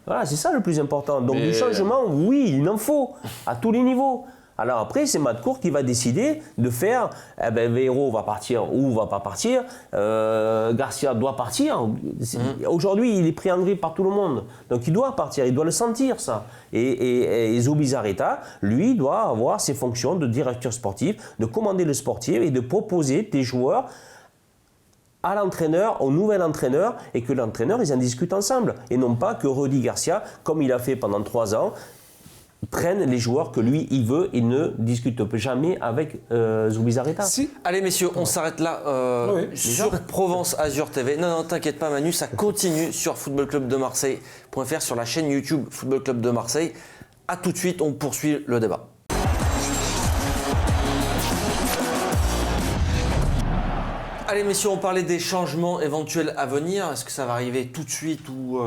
Voilà, c'est ça le plus important. Donc, du changement, oui, il en faut. À tous les niveaux. Alors après, c'est Matt Court qui va décider de faire, Vero va partir ou va pas partir, Garcia doit partir. Aujourd'hui, il est pris en grippe par tout le monde. Donc il doit partir, il doit le sentir ça. Et Zubizarreta, lui, doit avoir ses fonctions de directeur sportif, de commander le sportif et de proposer des joueurs à l'entraîneur, au nouvel entraîneur, et que l'entraîneur, ils en discutent ensemble. Et non pas que Rudy Garcia, comme il a fait pendant 3 ans, prenne les joueurs que lui, il veut, il ne discute jamais avec Zubizarreta. Si. Allez, messieurs, on s'arrête là sur Provence Azur TV. Non, t'inquiète pas, Manu, ça continue sur footballclubdemarseille.fr, sur la chaîne YouTube Football Club de Marseille. A tout de suite, on poursuit le débat. Allez, messieurs, on parlait des changements éventuels à venir. Est-ce que ça va arriver tout de suite ou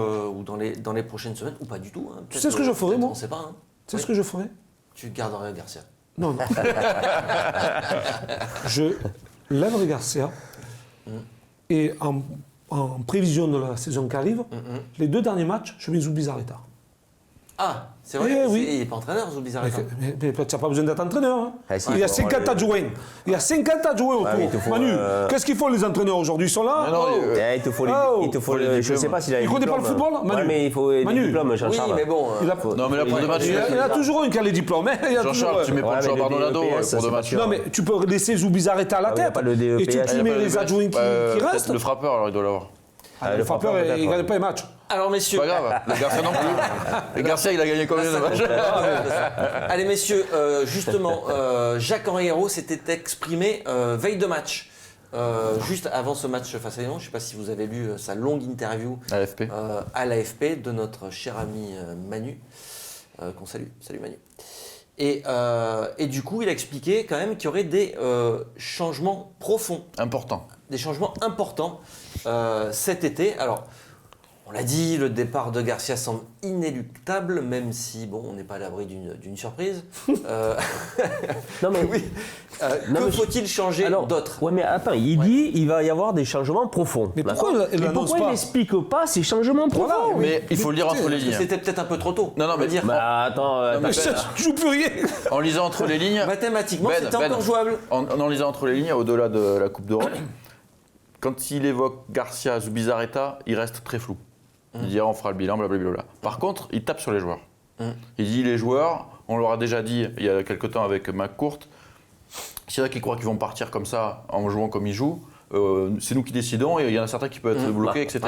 dans les prochaines semaines ou pas du tout, hein? Tu sais ce que je ferais, moi? On ne sait pas. Hein. Tu sais ce que je ferais? Tu garderais Garcia. Non, non. Je lèverai Garcia et en prévision de la saison qui arrive, les 2 derniers matchs, je mets Zubizarreta. Ah, c'est vrai, oui. Il n'est pas entraîneur, Zubizarreta. Mais tu n'as pas besoin d'être entraîneur. Hein. Ah, si, il y a faut 50 avoir adjoints. Il y a 50 adjoints autour. mais il te faut, Manu, qu'est-ce qu'ils font les entraîneurs aujourd'hui? Ils sont là. Mais non, Il te faut les, Oh. il te faut Faut les je ne diplômes. sais pas s'il a les Il connaît pas le diplômes. football, Manu? Ouais, mais il faut Manu. des diplômes, Oui, Jean-Charles. mais bon. Non, mais là, pour 2 matchs, Il y en a toujours un qui a les diplômes. Hein. Il y a Jean-Charles, toujours- tu mets pas Ouais, le mais joueur le Bardolado DEPS, pour 2 c'est matchs. pas Non, mais tu peux laisser Zubizarreta à la Ah, il y a tête. pas le DEPS. Et tu Il y a mets pas les adjoints qui restent. Le frappeur, alors il doit l'avoir. Le frappeur, il peut-être, ne gagne pas les matchs. Alors, messieurs. Pas grave, le Garcia non plus. Le Garcia, il a gagné combien de matchs? Allez, messieurs, justement, Jacques-Henri Hérault s'était exprimé veille de match. Juste avant ce match face à Lyon, je ne sais pas si vous avez lu sa longue interview AFP. à l'AFP de notre cher ami Manu, qu'on salue. Salut Manu. Et du coup, il a expliqué quand même qu'il y aurait des changements profonds, Important. des changements importants cet été. Alors, on l'a dit, le départ de Garcia semble inéluctable, même si, bon, on n'est pas à l'abri d'une surprise. Non, mais oui. Non, Que mais faut-il changer d'autre? Ouais, mais attends, il dit il va y avoir des changements profonds. Mais pourquoi D'accord. il Mais l'annonce pourquoi il pas? n'explique pas ces changements profonds? Mais il faut le lire entre les lignes. C'était peut-être un peu trop tôt. Non, non, on va mais dire. Bah attends, mais Je joue plus rien. En lisant entre les lignes, Mathématiquement, Ben, c'était Ben. encore jouable. en lisant entre les lignes, au-delà de la Coupe d'Europe, quand il évoque Garcia, Zubizarreta, il reste très flou. Il dit on fera le bilan, blablabla. Par contre, il tape sur les joueurs. Il dit les joueurs, on leur a déjà dit il y a quelques temps avec McCourt, s'il y en a qui croient qu'ils vont partir comme ça en jouant comme ils jouent, c'est nous qui décidons et il y en a certains qui peuvent être bloqués, etc.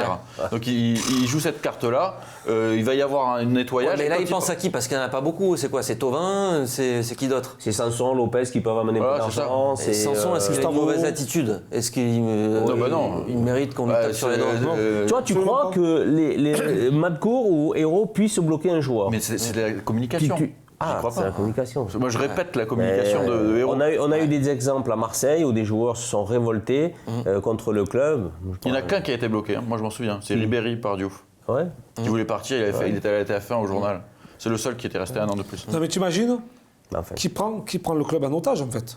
Donc il joue cette carte-là, il va y avoir un nettoyage. Mais là, il pense à qui? Parce qu'il n'y en a pas beaucoup. C'est quoi? C'est Thauvin? C'est qui d'autre? C'est Sanson, Lopez qui peuvent amener Voilà, plus c'est ça. d'argent. Et Sanson, est-ce qu'il a une mauvaise attitude? Est-ce qu'il il mérite qu'on lui tape sur les dents? Tu vois, tu crois que les Madcourt ou Hérault puissent bloquer un joueur? Mais c'est de la communication. Ah, crois c'est pas. la communication. Moi, je répète la communication de Hérault. On a eu des exemples à Marseille où des joueurs se sont révoltés contre le club. Il n'y en a qu'un qui a été bloqué, hein. Moi je m'en souviens, c'est Ribéry par Diouf. Ouais. Qui voulait partir, il était à la TF1 au journal. C'est le seul qui était resté un an de plus. Non mais t'imagines Enfin. qui prend le club en otage en fait?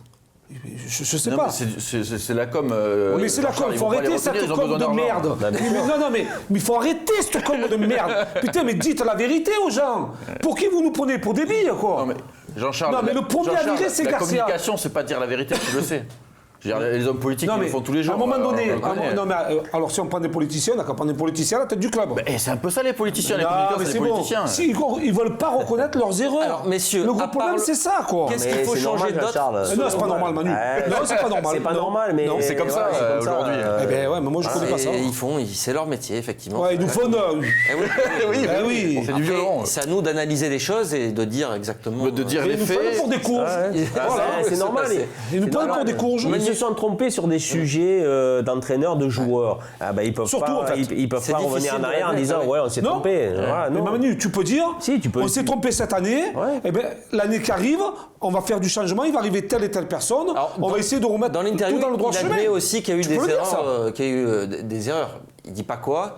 Je sais Non, pas. mais c'est la com. Mais c'est la com, il faut arrêter cette com de merde. Mais il faut arrêter cette com de merde. Putain, mais dites la vérité aux gens. Pour qui vous nous prenez? Pour des billes, quoi? Non, mais Jean-Charles, Non, mais le premier à virer, c'est la Garcia. communication, c'est pas dire la vérité, tu le sais. Je veux dire, les hommes politiques, ils le font tous les jours. À un moment donné, on le connaît. non, mais, alors si on prend des politiciens, on n'a qu'à prendre des politiciens à la tête du club. Et c'est un peu ça les politiciens, les Non, communicants, mais c'est c'est des bon. politiciens. Si, ils veulent pas reconnaître leurs erreurs. Alors, messieurs, le à gros part problème, c'est ça, quoi. Qu'est-ce Mais qu'il faut c'est changer normal, d'autre? Charles. Non, c'est pas normal, Manu. Non, c'est pas normal. C'est pas Non. normal, mais Non, c'est comme ça, c'est comme ça, aujourd'hui. Eh ben ouais, mais moi je connais pas ça. C'est leur métier, effectivement. Ouais, ils nous font. Eh oui. Eh oui. C'est du Après, violon. c'est à nous d'analyser les choses et de dire exactement. De dire Ils les nous prennent faits. pour des courges. Voilà, c'est normal. Ils nous prennent pour des courges. Ils se sont trompés sur des sujets d'entraîneurs, de joueurs. Ah ben, ils peuvent Surtout, pas, en fait. ils peuvent C'est pas revenir difficile en de arrière en régler, disant ça, ouais, on s'est Non. trompé. Voilà, Mais non. Manu, tu peux dire, Si, tu peux. on s'est trompé cette année, Ouais. eh ben, l'année qui arrive, on va faire du changement, il va arriver telle et telle personne, Alors, on va essayer de remettre Dans l'interview, tout dans le droit il chemin. admet aussi qu'il y a eu Tu des peux le dire, erreurs. ça. Des erreurs. Il dit pas quoi.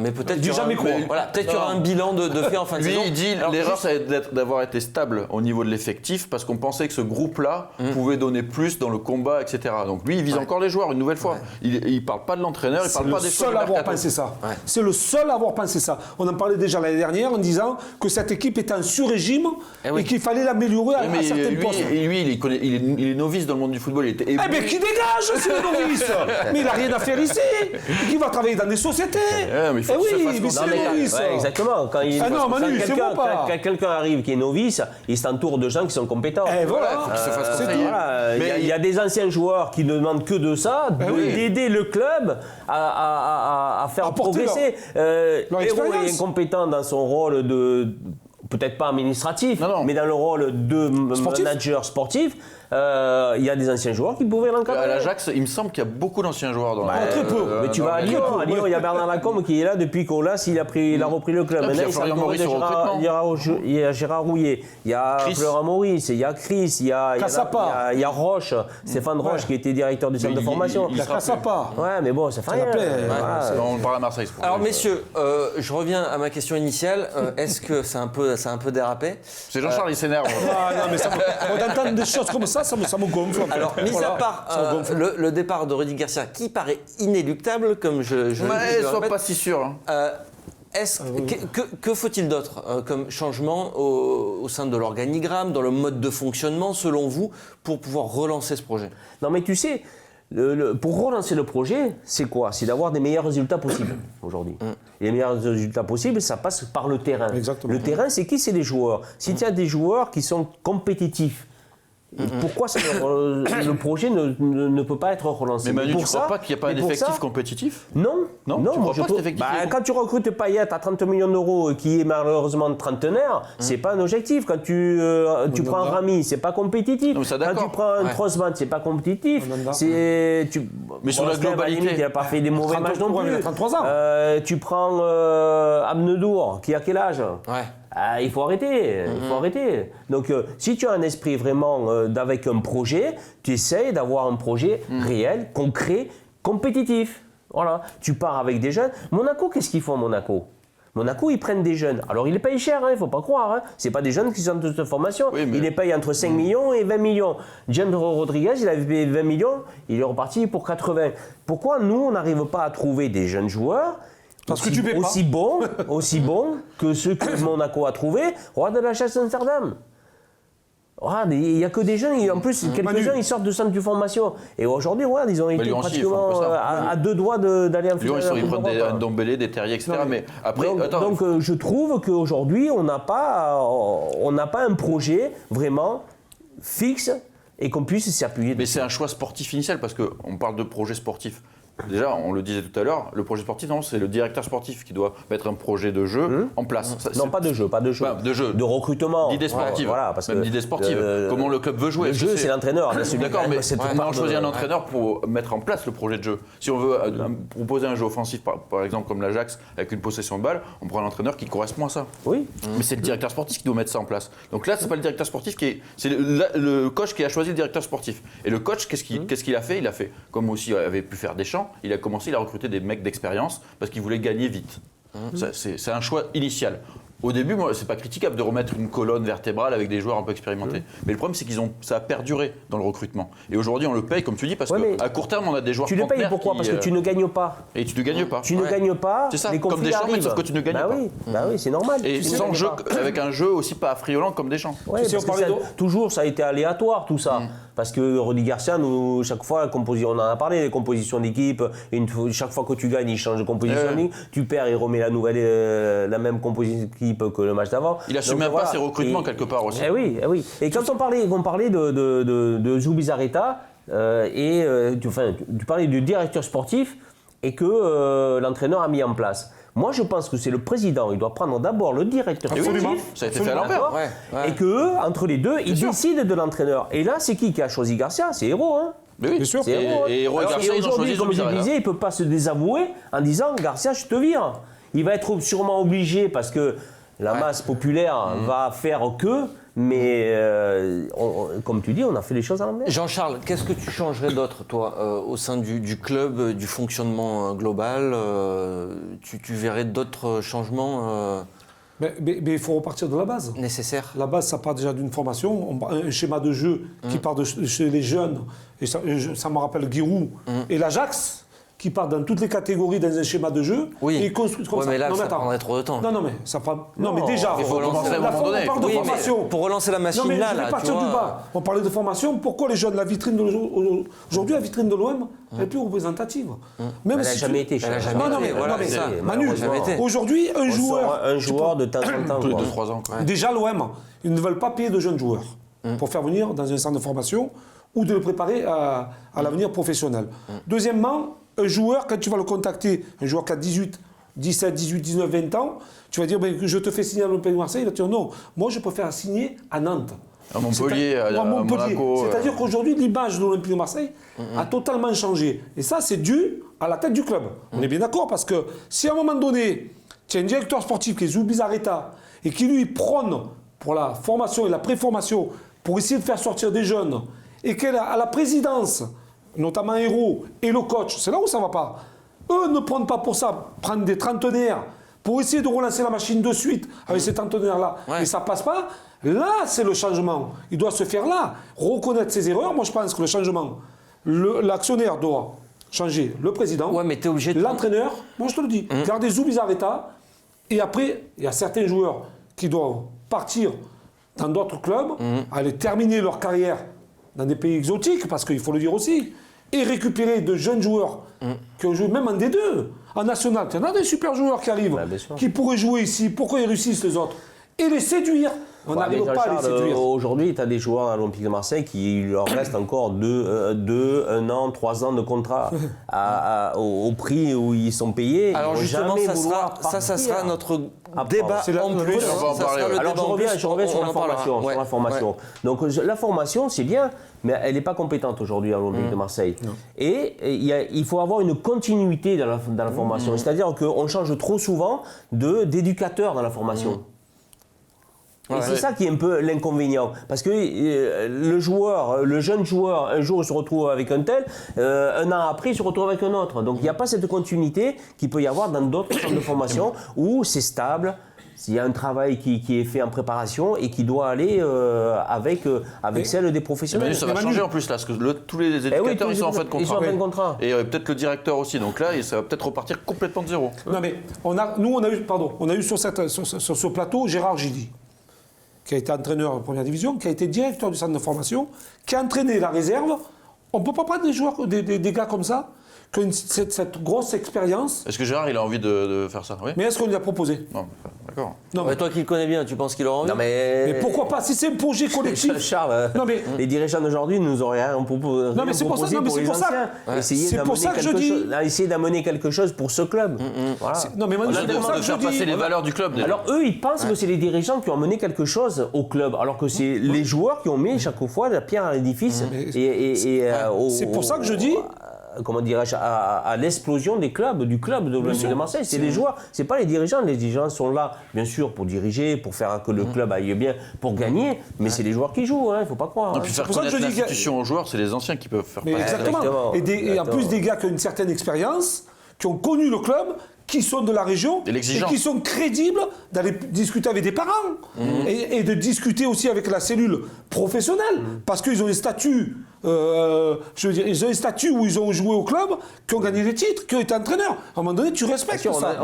Mais peut-être Il dit qu'il y aura jamais quoi. Voilà, peut-être qu'il y aura un bilan de fait en fin de Lui, saison. il dit Alors, l'erreur, juste- ça va être d'avoir été stable au niveau de l'effectif parce qu'on pensait que ce groupe-là pouvait donner plus dans le combat, etc. Donc lui, il vise encore les joueurs une nouvelle fois. Il parle pas de l'entraîneur, il C'est parle le pas des seul choix à de avoir mercato. pensé ça. Ouais. C'est le seul à avoir pensé ça. On en parlait déjà l'année dernière en disant que cette équipe était en sur-régime Eh oui. et qu'il fallait l'améliorer à Mais certains lui, postes. il est novice dans le monde du football. Il était Eh ben qui dégage, c'est le novice. Mais il n'a rien à faire ici. Qui va travailler dans des sociétés. mais il faut Eh qu'il se oui, fasse mais comprendre. c'est le novice. Ouais, exactement. Quand Ah non, Manu, c'est bon pas. quand quelqu'un arrive qui est novice, il s'entoure de gens qui sont compétents. Eh voilà. Faut qu'il se fasse c'est conseiller. tout. Voilà, Mais il y a des anciens joueurs qui ne demandent que de ça, oui. d'aider le club à faire À porter progresser. leur Hérault expérience. est incompétent dans son rôle de, peut-être pas administratif, Non. mais dans le rôle de Sportif. manager sportif. Il y a des anciens joueurs qui pouvaient À l'encadrer. l'Ajax, il me semble qu'il y a beaucoup d'anciens joueurs dans très peu. Mais tu vas à Lyon, il y a Bernard Lacombe qui est là depuis qu'Olas il a repris le club. Ah, puis il y a Maintenant, Florian s'est Maurice entouré au de recrutement. il y a Gérard Rouillet, il y a Chris. Florent Maurice, il y a Chris, il y a Cassapa. il y a Roche, Stéphane Roche qui était directeur du centre de formation. Il y a qu'à ça pas. Ouais, mais bon, ça fait Ça rien. l'appelait, Voilà. On parle à Marseille. c'est pour Alors ça. messieurs, je reviens à ma question initiale. Est-ce que ça a un peu dérapé? C'est Jean-Charles, il s'énerve. Ah non, mais on entend des choses comme ça me gonfle. en fait. Alors, mis Voilà. à part Ça me gonfle. le départ de Rudy Garcia, qui paraît inéluctable, comme je Mais le sois répète, pas si sûr. hein. que faut-il d'autre comme changement au sein de l'organigramme, dans le mode de fonctionnement, selon vous, pour pouvoir relancer ce projet? Non, mais tu sais, pour relancer le projet, c'est quoi? C'est d'avoir des meilleurs résultats possibles aujourd'hui. Et les meilleurs résultats possibles, ça passe par le terrain. Exactement. Le terrain, c'est qui? C'est les joueurs. Si tu as des joueurs qui sont compétitifs, pourquoi le projet ne peut pas être relancé? Mais Manu, pour tu crois ça- pas qu'il n'y a pas un mais pour effectif ça- compétitif? Non, Non, tu moi, crois je pas que trouve- cet effectif est bon quand tu recrutes Payet à 30 millions d'euros et qui est malheureusement trentenaire, c'est pas un objectif. Quand tu prends Rami, c'est pas compétitif. Non, mais ça, Quand d'accord. tu prends un Trossman, c'est pas compétitif. Mandanda. Mais sur la globalité- il n'a pas fait des mauvais 30 matchs non ouais, plus. il a 33 ans. Tu prends Amnedour, qui a quel âge? Ouais. Ah, il faut arrêter, il faut arrêter. Donc, si tu as un esprit vraiment avec un projet, tu essayes d'avoir un projet réel, concret, compétitif. Voilà. Tu pars avec des jeunes. Monaco, qu'est-ce qu'ils font, Monaco? Monaco, ils prennent des jeunes. Alors, ils les payent cher, il ne faut pas croire. Hein. Ce pas des jeunes qui sont de cette formation. Oui, mais- Ils les payent entre 5 millions et 20 millions. Gianro Rodriguez, il avait payé 20 millions, il est reparti pour 80. Pourquoi nous, on n'arrive pas à trouver des jeunes joueurs Parce que tu payes pas. aussi bons que ceux que Monaco a trouvés, roi de la chasse Amsterdam. Regarde, il n'y a que des jeunes, et en plus, quelques-uns, ils sortent de centre de formation. Et aujourd'hui, regarde, ils ont été Lyon aussi, ils pratiquement font un peu ça. à 2 doigts d'aller en Lyon, finale. ils prennent des Ndombele, des Terriers, etc. Mais après, Donc, je trouve qu'aujourd'hui, on n'a pas un projet vraiment fixe et qu'on puisse s'y appuyer. Mais c'est un choix sportif initial parce qu'on parle de projet sportif. Déjà, on le disait tout à l'heure, le projet sportif, non, c'est le directeur sportif qui doit mettre un projet de jeu en place. Non, pas de jeu. Bah, de jeu. De recrutement. D'idées sportives. Voilà, parce même que d'idées sportives. Comment le club veut jouer. Le jeu, c'est l'entraîneur. D'accord, mais on choisit un entraîneur pour mettre en place le projet de jeu. Si on veut proposer un jeu offensif, par exemple comme l'Ajax, avec une possession de balle, on prend un entraîneur qui correspond à ça. Oui. Mais c'est le directeur sportif qui doit mettre ça en place. Donc là, c'est pas le directeur sportif c'est le coach qui a choisi le directeur sportif. Et le coach, qu'est-ce qu'il a fait ? Il a fait, comme aussi avait pu faire Deschamps, il a recruter des mecs d'expérience parce qu'il voulait gagner vite. C'est un choix initial. Au début, moi, c'est pas critiquable de remettre une colonne vertébrale avec des joueurs un peu expérimentés. Mais le problème, c'est ça a perduré dans le recrutement. Et aujourd'hui, on le paye, comme tu dis, parce qu'à court terme, on a des joueurs. Tu le payes pourquoi ? Parce que tu ne gagnes pas. Et tu ne gagnes pas. Tu ne gagnes pas. C'est ça, les comme Deschamps, mais sauf que tu ne gagnes pas. Oui, c'est normal. Et sans jeu, avec un jeu aussi pas affriolant comme Deschamps. Ouais, toujours, ça a été aléatoire, tout ça. Parce que Rudy Garcia, nous, chaque fois, on en a parlé, les compositions d'équipe, chaque fois que tu gagnes, il change de composition d'équipe. Tu perds, il remet la même composition d'équipe que le match d'avant. Il assume même pas ses recrutements quelque part aussi. Eh oui. Et quand on parlait de Zubizarreta, tu parlais du directeur sportif et que l'entraîneur a mis en place. Moi, je pense que c'est le président. Il doit prendre d'abord le directeur sportif. Ça a été fait à l'envers. Et qu'entre les deux, ils décident de l'entraîneur. Et là, c'est qui a choisi Garcia ? C'est Hérault. Hein. Mais oui, bien sûr. Et Hérault et Garcia, ils ont choisi comme je Zubizarreta. disais, il ne peut pas se désavouer en disant Garcia, je te vire. Il va être sûrement obligé parce que la masse populaire va faire que. Mais comme tu dis, on a fait les choses à l'envers. Jean-Charles, qu'est-ce que tu changerais d'autre, toi, au sein du club, du fonctionnement global tu verrais d'autres changements Mais il faut repartir de la base. nécessaires ? La base, ça part déjà d'une formation, un schéma de jeu qui part de chez les jeunes. Et ça me rappelle Giroud et l'Ajax, qui part dans toutes les catégories dans un schéma de jeu et construisent comme ça. Mais là, non, ça prendrait trop de temps. Non, mais ça prend. Non, mais déjà, il faut relancer à un moment donné. On parle de formation. Pour relancer la machine non, mais là, je vais partir du bas. On parlait de formation. Pourquoi les jeunes, la vitrine aujourd'hui, la vitrine de l'OM, elle est plus représentative. Même Elle n'a jamais été. Non, mais voilà, c'est ça. Manu, aujourd'hui, un joueur de temps en temps. Tous les 2-3 ans. Déjà, l'OM, ils ne veulent pas payer de jeunes joueurs pour faire venir dans un centre de formation ou de le préparer à l'avenir professionnel. Deuxièmement, un joueur, quand tu vas le contacter, un joueur qui a 17, 18, 19, 20 ans, tu vas dire je te fais signer à l'Olympique de Marseille. Il va te dire non, moi je préfère signer à Nantes. À Montpellier, à Monaco. C'est-à-dire qu'aujourd'hui, l'image de l'Olympique de Marseille a totalement changé. Et ça, c'est dû à la tête du club. On est bien d'accord, parce que si à un moment donné, tu as un directeur sportif qui est Zubizarreta et qui lui prône pour la formation et la préformation pour essayer de faire sortir des jeunes et qu'elle a à la présidence, notamment Hérault et le coach, c'est là où ça ne va pas. Eux ne prennent pas pour ça, prendre des trentenaires pour essayer de relancer la machine de suite avec ces trentenaires-là. Et ça ne passe pas. Là, c'est le changement. Il doit se faire là, reconnaître ses erreurs. Moi, je pense que le changement, l'actionnaire doit changer le président, mais t'es obligé l'entraîneur. Moi, je te le dis, garder Zubizarreta. Et après, il y a certains joueurs qui doivent partir dans d'autres clubs, aller terminer leur carrière dans des pays exotiques, parce qu'il faut le dire aussi, et récupérer de jeunes joueurs qui ont joué même en D2, en national. Il y en a des super joueurs qui arrivent, qui pourraient jouer ici. Pourquoi ils réussissent les autres ? Et les séduire. On n'arrive pas à les séduire. Aujourd'hui, tu as des joueurs à l'Olympique de Marseille qui leur restent encore 2, 1 an, 3 ans de contrat au prix où ils sont payés. Alors justement, ça sera notre débat en plus. Alors je reviens sur la formation. Donc la formation, c'est bien, mais elle n'est pas compétente aujourd'hui à l'Olympique de Marseille. Et il faut avoir une continuité dans la formation. C'est-à-dire qu'on change trop souvent d'éducateur dans la formation. Et c'est ça qui est un peu l'inconvénient. Parce que le jeune joueur, un jour il se retrouve avec un tel, un an après il se retrouve avec un autre. Donc il n'y a pas cette continuité qu'il peut y avoir dans d'autres centres de formation où c'est stable. Il y a un travail qui est fait en préparation et qui doit aller avec celle des professionnels. Mais ça va changer en plus là, parce que tous les éducateurs ils sont en fin de contrat. Ils sont en fin de contrat. Et peut-être le directeur aussi, donc là ça va peut-être repartir complètement de zéro. Non mais on a eu sur ce plateau Gérard Gilly. qui a été entraîneur de première division, qui a été directeur du centre de formation, qui a entraîné la réserve. On ne peut pas prendre des joueurs, des gars comme ça, qui ont cette grosse expérience. Est-ce que Gérard, il a envie de faire ça? Oui. Mais est-ce qu'on lui a proposé? Non, d'accord. Non, Ouais, toi qui le connais bien, tu penses qu'il aura envie? Non, mais. mais pourquoi pas? Si c'est un projet collectif. Charles, Non, mais- les dirigeants d'aujourd'hui nous auraient rien proposé. Non, mais c'est pour ça- non, mais c'est pour ça- Essayer c'est pour ça que je dis- essayer d'amener quelque chose pour ce club. Voilà. Non, mais Manu, On a c'est pour ça de que je faire dis. passer les valeurs du club. déjà. Alors eux, ils pensent que c'est les dirigeants qui ont amené quelque chose au club, alors que c'est les joueurs qui ont mis chaque fois la pierre à l'édifice. C'est pour ça que je dis. Comment dirais-je, à l'explosion du club de l'Olympique de Marseille. C'est les joueurs, c'est pas les dirigeants. Les dirigeants sont là, bien sûr, pour diriger, pour faire que le club aille bien, pour gagner, mais c'est les joueurs qui jouent, il ne faut pas croire. Et puis faire pour ça que connaître je dis que- l'institution aux joueurs, c'est les anciens qui peuvent faire Mais passer. exactement. Et en plus des gars qui ont une certaine expérience, qui ont connu le club, qui sont de la région Et l'exigence. qui sont crédibles d'aller discuter avec des parents et de discuter aussi avec la cellule professionnelle parce qu'ils ont des statuts. Je veux dire, ils ont des statuts où ils ont joué au club, qui ont gagné des titres, qui ont été entraîneurs. À un moment donné, tu respectes ça.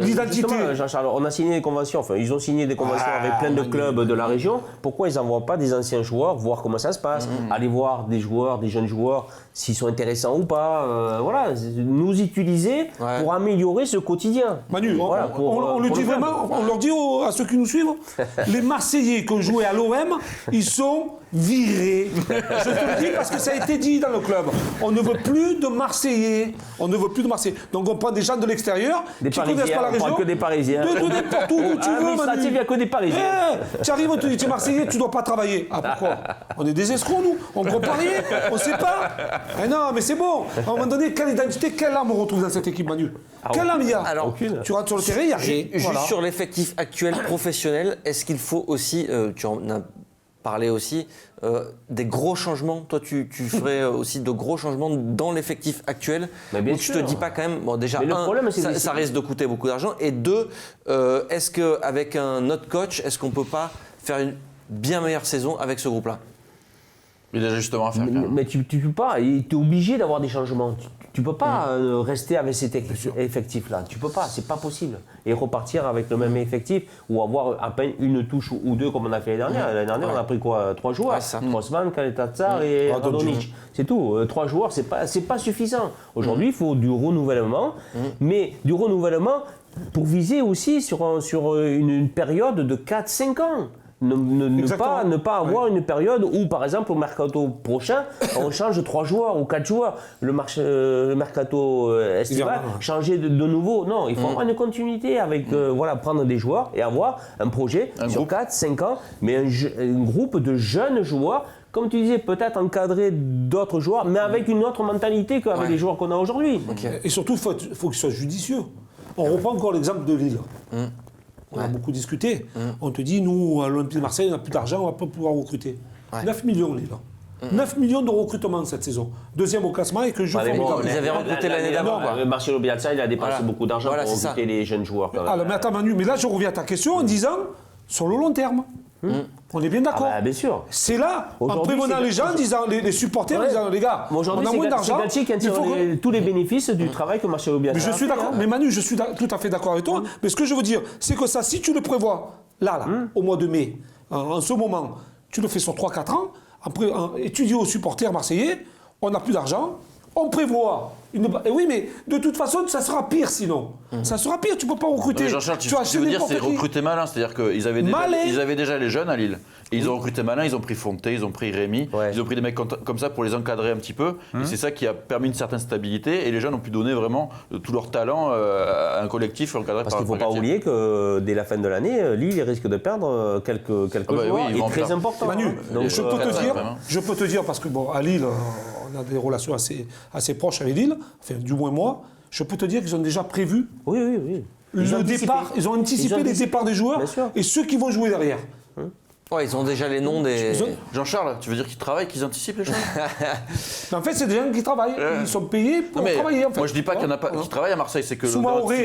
L'identité. Justement, Jean-Charles, on a signé des conventions, enfin, ils ont signé des conventions avec plein de clubs de la région. Pourquoi ils n'envoient pas des anciens joueurs voir comment ça se passe, aller voir des joueurs, des jeunes joueurs, s'ils sont intéressants ou pas, voilà, nous utiliser pour améliorer ce quotidien. Manu, Voilà, on le pour dit club. vraiment, on leur dit à ceux qui nous suivent, les Marseillais qui ont joué à l'OM, ils sont virés. Je te le dis parce que ça a été dit dans le club. On ne veut plus de Marseillais. On ne veut plus de Marseillais. Donc on prend des gens de l'extérieur Des qui connaissent Parisiens, pas la on région. prend que des Parisiens. De n'importe où tu veux, Administratif, il n'y a que des Parisiens. Tu arrives, on te dit, tu es Marseillais, tu ne dois pas travailler. Ah pourquoi? On est des escrocs, nous. On ne comprend rien. On ne sait pas. Eh non, mais c'est bon. À un moment donné, quelle identité, quelle âme on retrouve dans cette équipe, Manu? Quelle âme il y a? Alors, tu rentres sur le terrain, il n'y a rien. Juste Voilà. sur l'effectif actuel professionnel, est-ce qu'il faut aussi, tu en as parlé aussi, des gros changements? Toi, tu ferais aussi de gros changements dans l'effectif actuel? Mais bien Donc, je sûr. te dis pas quand même, bon déjà, Mais le problème, c'est ça risque de coûter beaucoup d'argent, et deux, est-ce qu'avec un autre coach, est-ce qu'on peut pas faire une bien meilleure saison avec ce groupe-là? Il y a des ajustements à faire. quand même. Mais tu peux pas, tu es obligé d'avoir des changements. Tu peux pas rester avec cet effectif-là. Tu peux pas, c'est pas possible. Et repartir avec le même effectif ou avoir à peine une touche ou deux comme on a fait l'année dernière. L'année dernière, on a pris quoi? 3 joueurs. Ouais, ça. Osman, Kaletatsar et Radonjic. C'est tout. 3 joueurs, c'est pas suffisant. Aujourd'hui, il faut du renouvellement, mais du renouvellement pour viser aussi sur une période de 4-5 ans. Ne pas avoir une période où, par exemple, au mercato prochain, on change 3 joueurs ou 4 joueurs. Le mercato estival, changer de nouveau. Non, il faut avoir une continuité avec, prendre des joueurs et avoir un projet sur 4-5 ans, mais un groupe de jeunes joueurs. Comme tu disais, peut-être encadrer d'autres joueurs, mais avec une autre mentalité qu'avec les joueurs qu'on a aujourd'hui. Et surtout, il faut qu'ils soient judicieux. On reprend encore l'exemple de Lille. On a beaucoup discuté. On te dit, nous, à l'Olympique de Marseille, on n'a plus d'argent, on ne va pas pouvoir recruter. 9 millions, Lille. 9 millions de recrutement cette saison. Deuxième au classement et que je Ils avaient recruté l'année d'avant. Marcelo Bielsa, il a dépensé beaucoup d'argent pour c'est recruter les jeunes joueurs. Quand même. Alors, mais attends, Manu, mais là, je reviens à ta question en disant, sur le long terme. On est bien d'accord. Bien sûr. C'est là, en Aujourd'hui, prévenant les gens, disant, les supporters, en disant, les gars, on Aujourd'hui, a moins d'argent. c'est Galtier qui il faut que- tous les bénéfices du travail que Marcelo Bielsa Mais je suis d'accord. Mais Manu, je suis tout à fait d'accord avec toi. Mais ce que je veux dire, c'est que ça, si tu le prévois, là, au mois de mai, en ce moment, tu le fais sur 3-4 ans, et tu dis aux supporters marseillais, on n'a plus d'argent, on prévoit et oui, mais de toute façon, ça sera pire sinon. Ça sera pire, tu ne peux pas recruter. Mais Jean-Charles, tu vas ce que tu veux dire, c'est n'importe qui. recruter malin. C'est-à-dire qu'ils avaient déjà les jeunes à Lille. Et ils ont recruté malin, ils ont pris Fonté, ils ont pris Rémi, ils ont pris des mecs comme ça pour les encadrer un petit peu. Et c'est ça qui a permis une certaine stabilité. Et les jeunes ont pu donner vraiment tout leur talent à un collectif encadré Parce par qu'il ne faut pas oublier que dès la fin de l'année, Lille risque de perdre quelques joueurs ils vont très perdre. importants. Manu, Donc, je peux te dire, parce que bon, à Lille, on a des relations assez proches avec Lille, enfin du moins moi, je peux te dire qu'ils ont déjà prévu oui. ils ont anticipé les départs des joueurs Bien sûr. et ceux qui vont jouer derrière. Ouais, ils ont déjà les noms des. Jean-Charles, tu veux dire qu'ils travaillent, qu'ils anticipent les choses? Mais en fait, c'est des gens qui travaillent. Ils sont payés pour travailler. En fait. Moi, je dis pas qu'il y en a pas qui travaillent à Marseille, c'est que Soumaoré,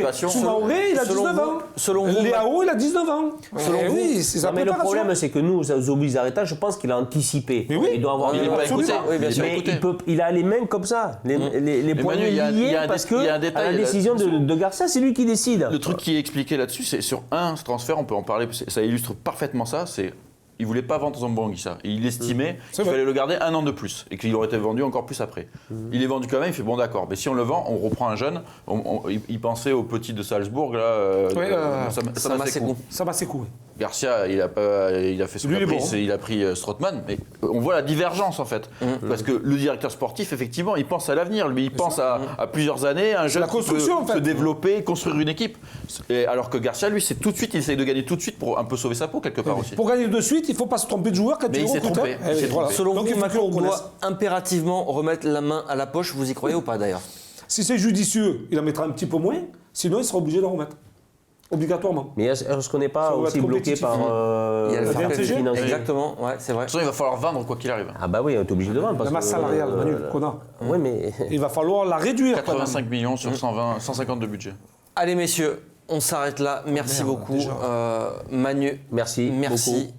il a 19 ans. Selon vous, Léao, il a 19 ans. Selon vous, oui, c'est sa Non, mais le préparation. problème, c'est que nous, aux Obisareta, je pense qu'il a anticipé. Mais oui. Il doit avoir Il est pas écouté. Oui, bien sûr. mais il a les mains comme ça, les poignets Manu, il y a liés, un parce dé- il y a un que détail à la décision de Garcia, c'est lui qui décide. Le truc qui est expliqué là-dessus, c'est sur ce transfert, on peut en parler, ça illustre parfaitement ça, c'est il voulait pas vendre Zambo Anguissa. Et il estimait qu'il fallait le garder 1 an de plus et qu'il aurait été vendu encore plus après. Il est vendu quand même, il fait bon d'accord, mais si on le vend, on reprend un jeune. Il pensait au petit de Salzbourg, là, Ça va, c'est cool. Garcia, il a fait son Lui, il est caprice bon. et il a pris Strootman, mais on voit la divergence en fait. Parce que le directeur sportif, effectivement, il pense à l'avenir, lui, il pense à plusieurs années, un jeune la construction, qui peut en fait. se développer, construire une équipe. Et alors que Garcia, lui, c'est tout de suite, il essaye de gagner tout de suite pour un peu sauver sa peau quelque part aussi. Pour gagner de suite, il ne faut pas se tromper de joueur quand Mais tu il s'est recrutes, trompé, hein. il s'est Voilà. trompé. Selon Donc, vous, il faut que tu Macron le reconnaisses. doit impérativement remettre la main à la poche, vous y croyez ou pas d'ailleurs? Si c'est judicieux, il en mettra un petit peu moins. Sinon, il sera obligé de le remettre. Obligatoirement. Mais est-ce qu'on n'est pas Ça va aussi être bloqué compétitif. par Il y a le la fair play DRCG, financier? Exactement, ouais, c'est vrai. De toute façon, il va falloir vendre quoi qu'il arrive. Ah bah oui, on est obligé de vendre. Parce La masse que, salariale, Manu, qu'on a. Oui, mais Il va falloir la réduire. quand même. 85 millions sur 120, 150 de budget. Allez messieurs, on s'arrête là. Merci Merde, beaucoup. déjà. Manu, merci. merci.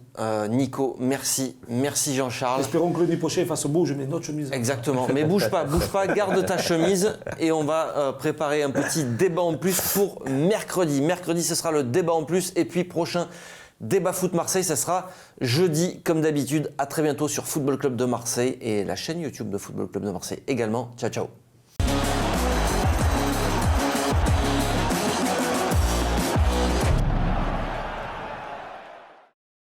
Nico, merci. Merci Jean-Charles. Espérons que le nez poché fasse beau, je mets notre chemise. Exactement. Mais bouge pas, garde ta chemise et on va préparer un petit débat en plus pour mercredi. Mercredi, ce sera le débat en plus et puis prochain débat foot Marseille, ça sera jeudi comme d'habitude. À très bientôt sur Football Club de Marseille et la chaîne YouTube de Football Club de Marseille également. Ciao, ciao.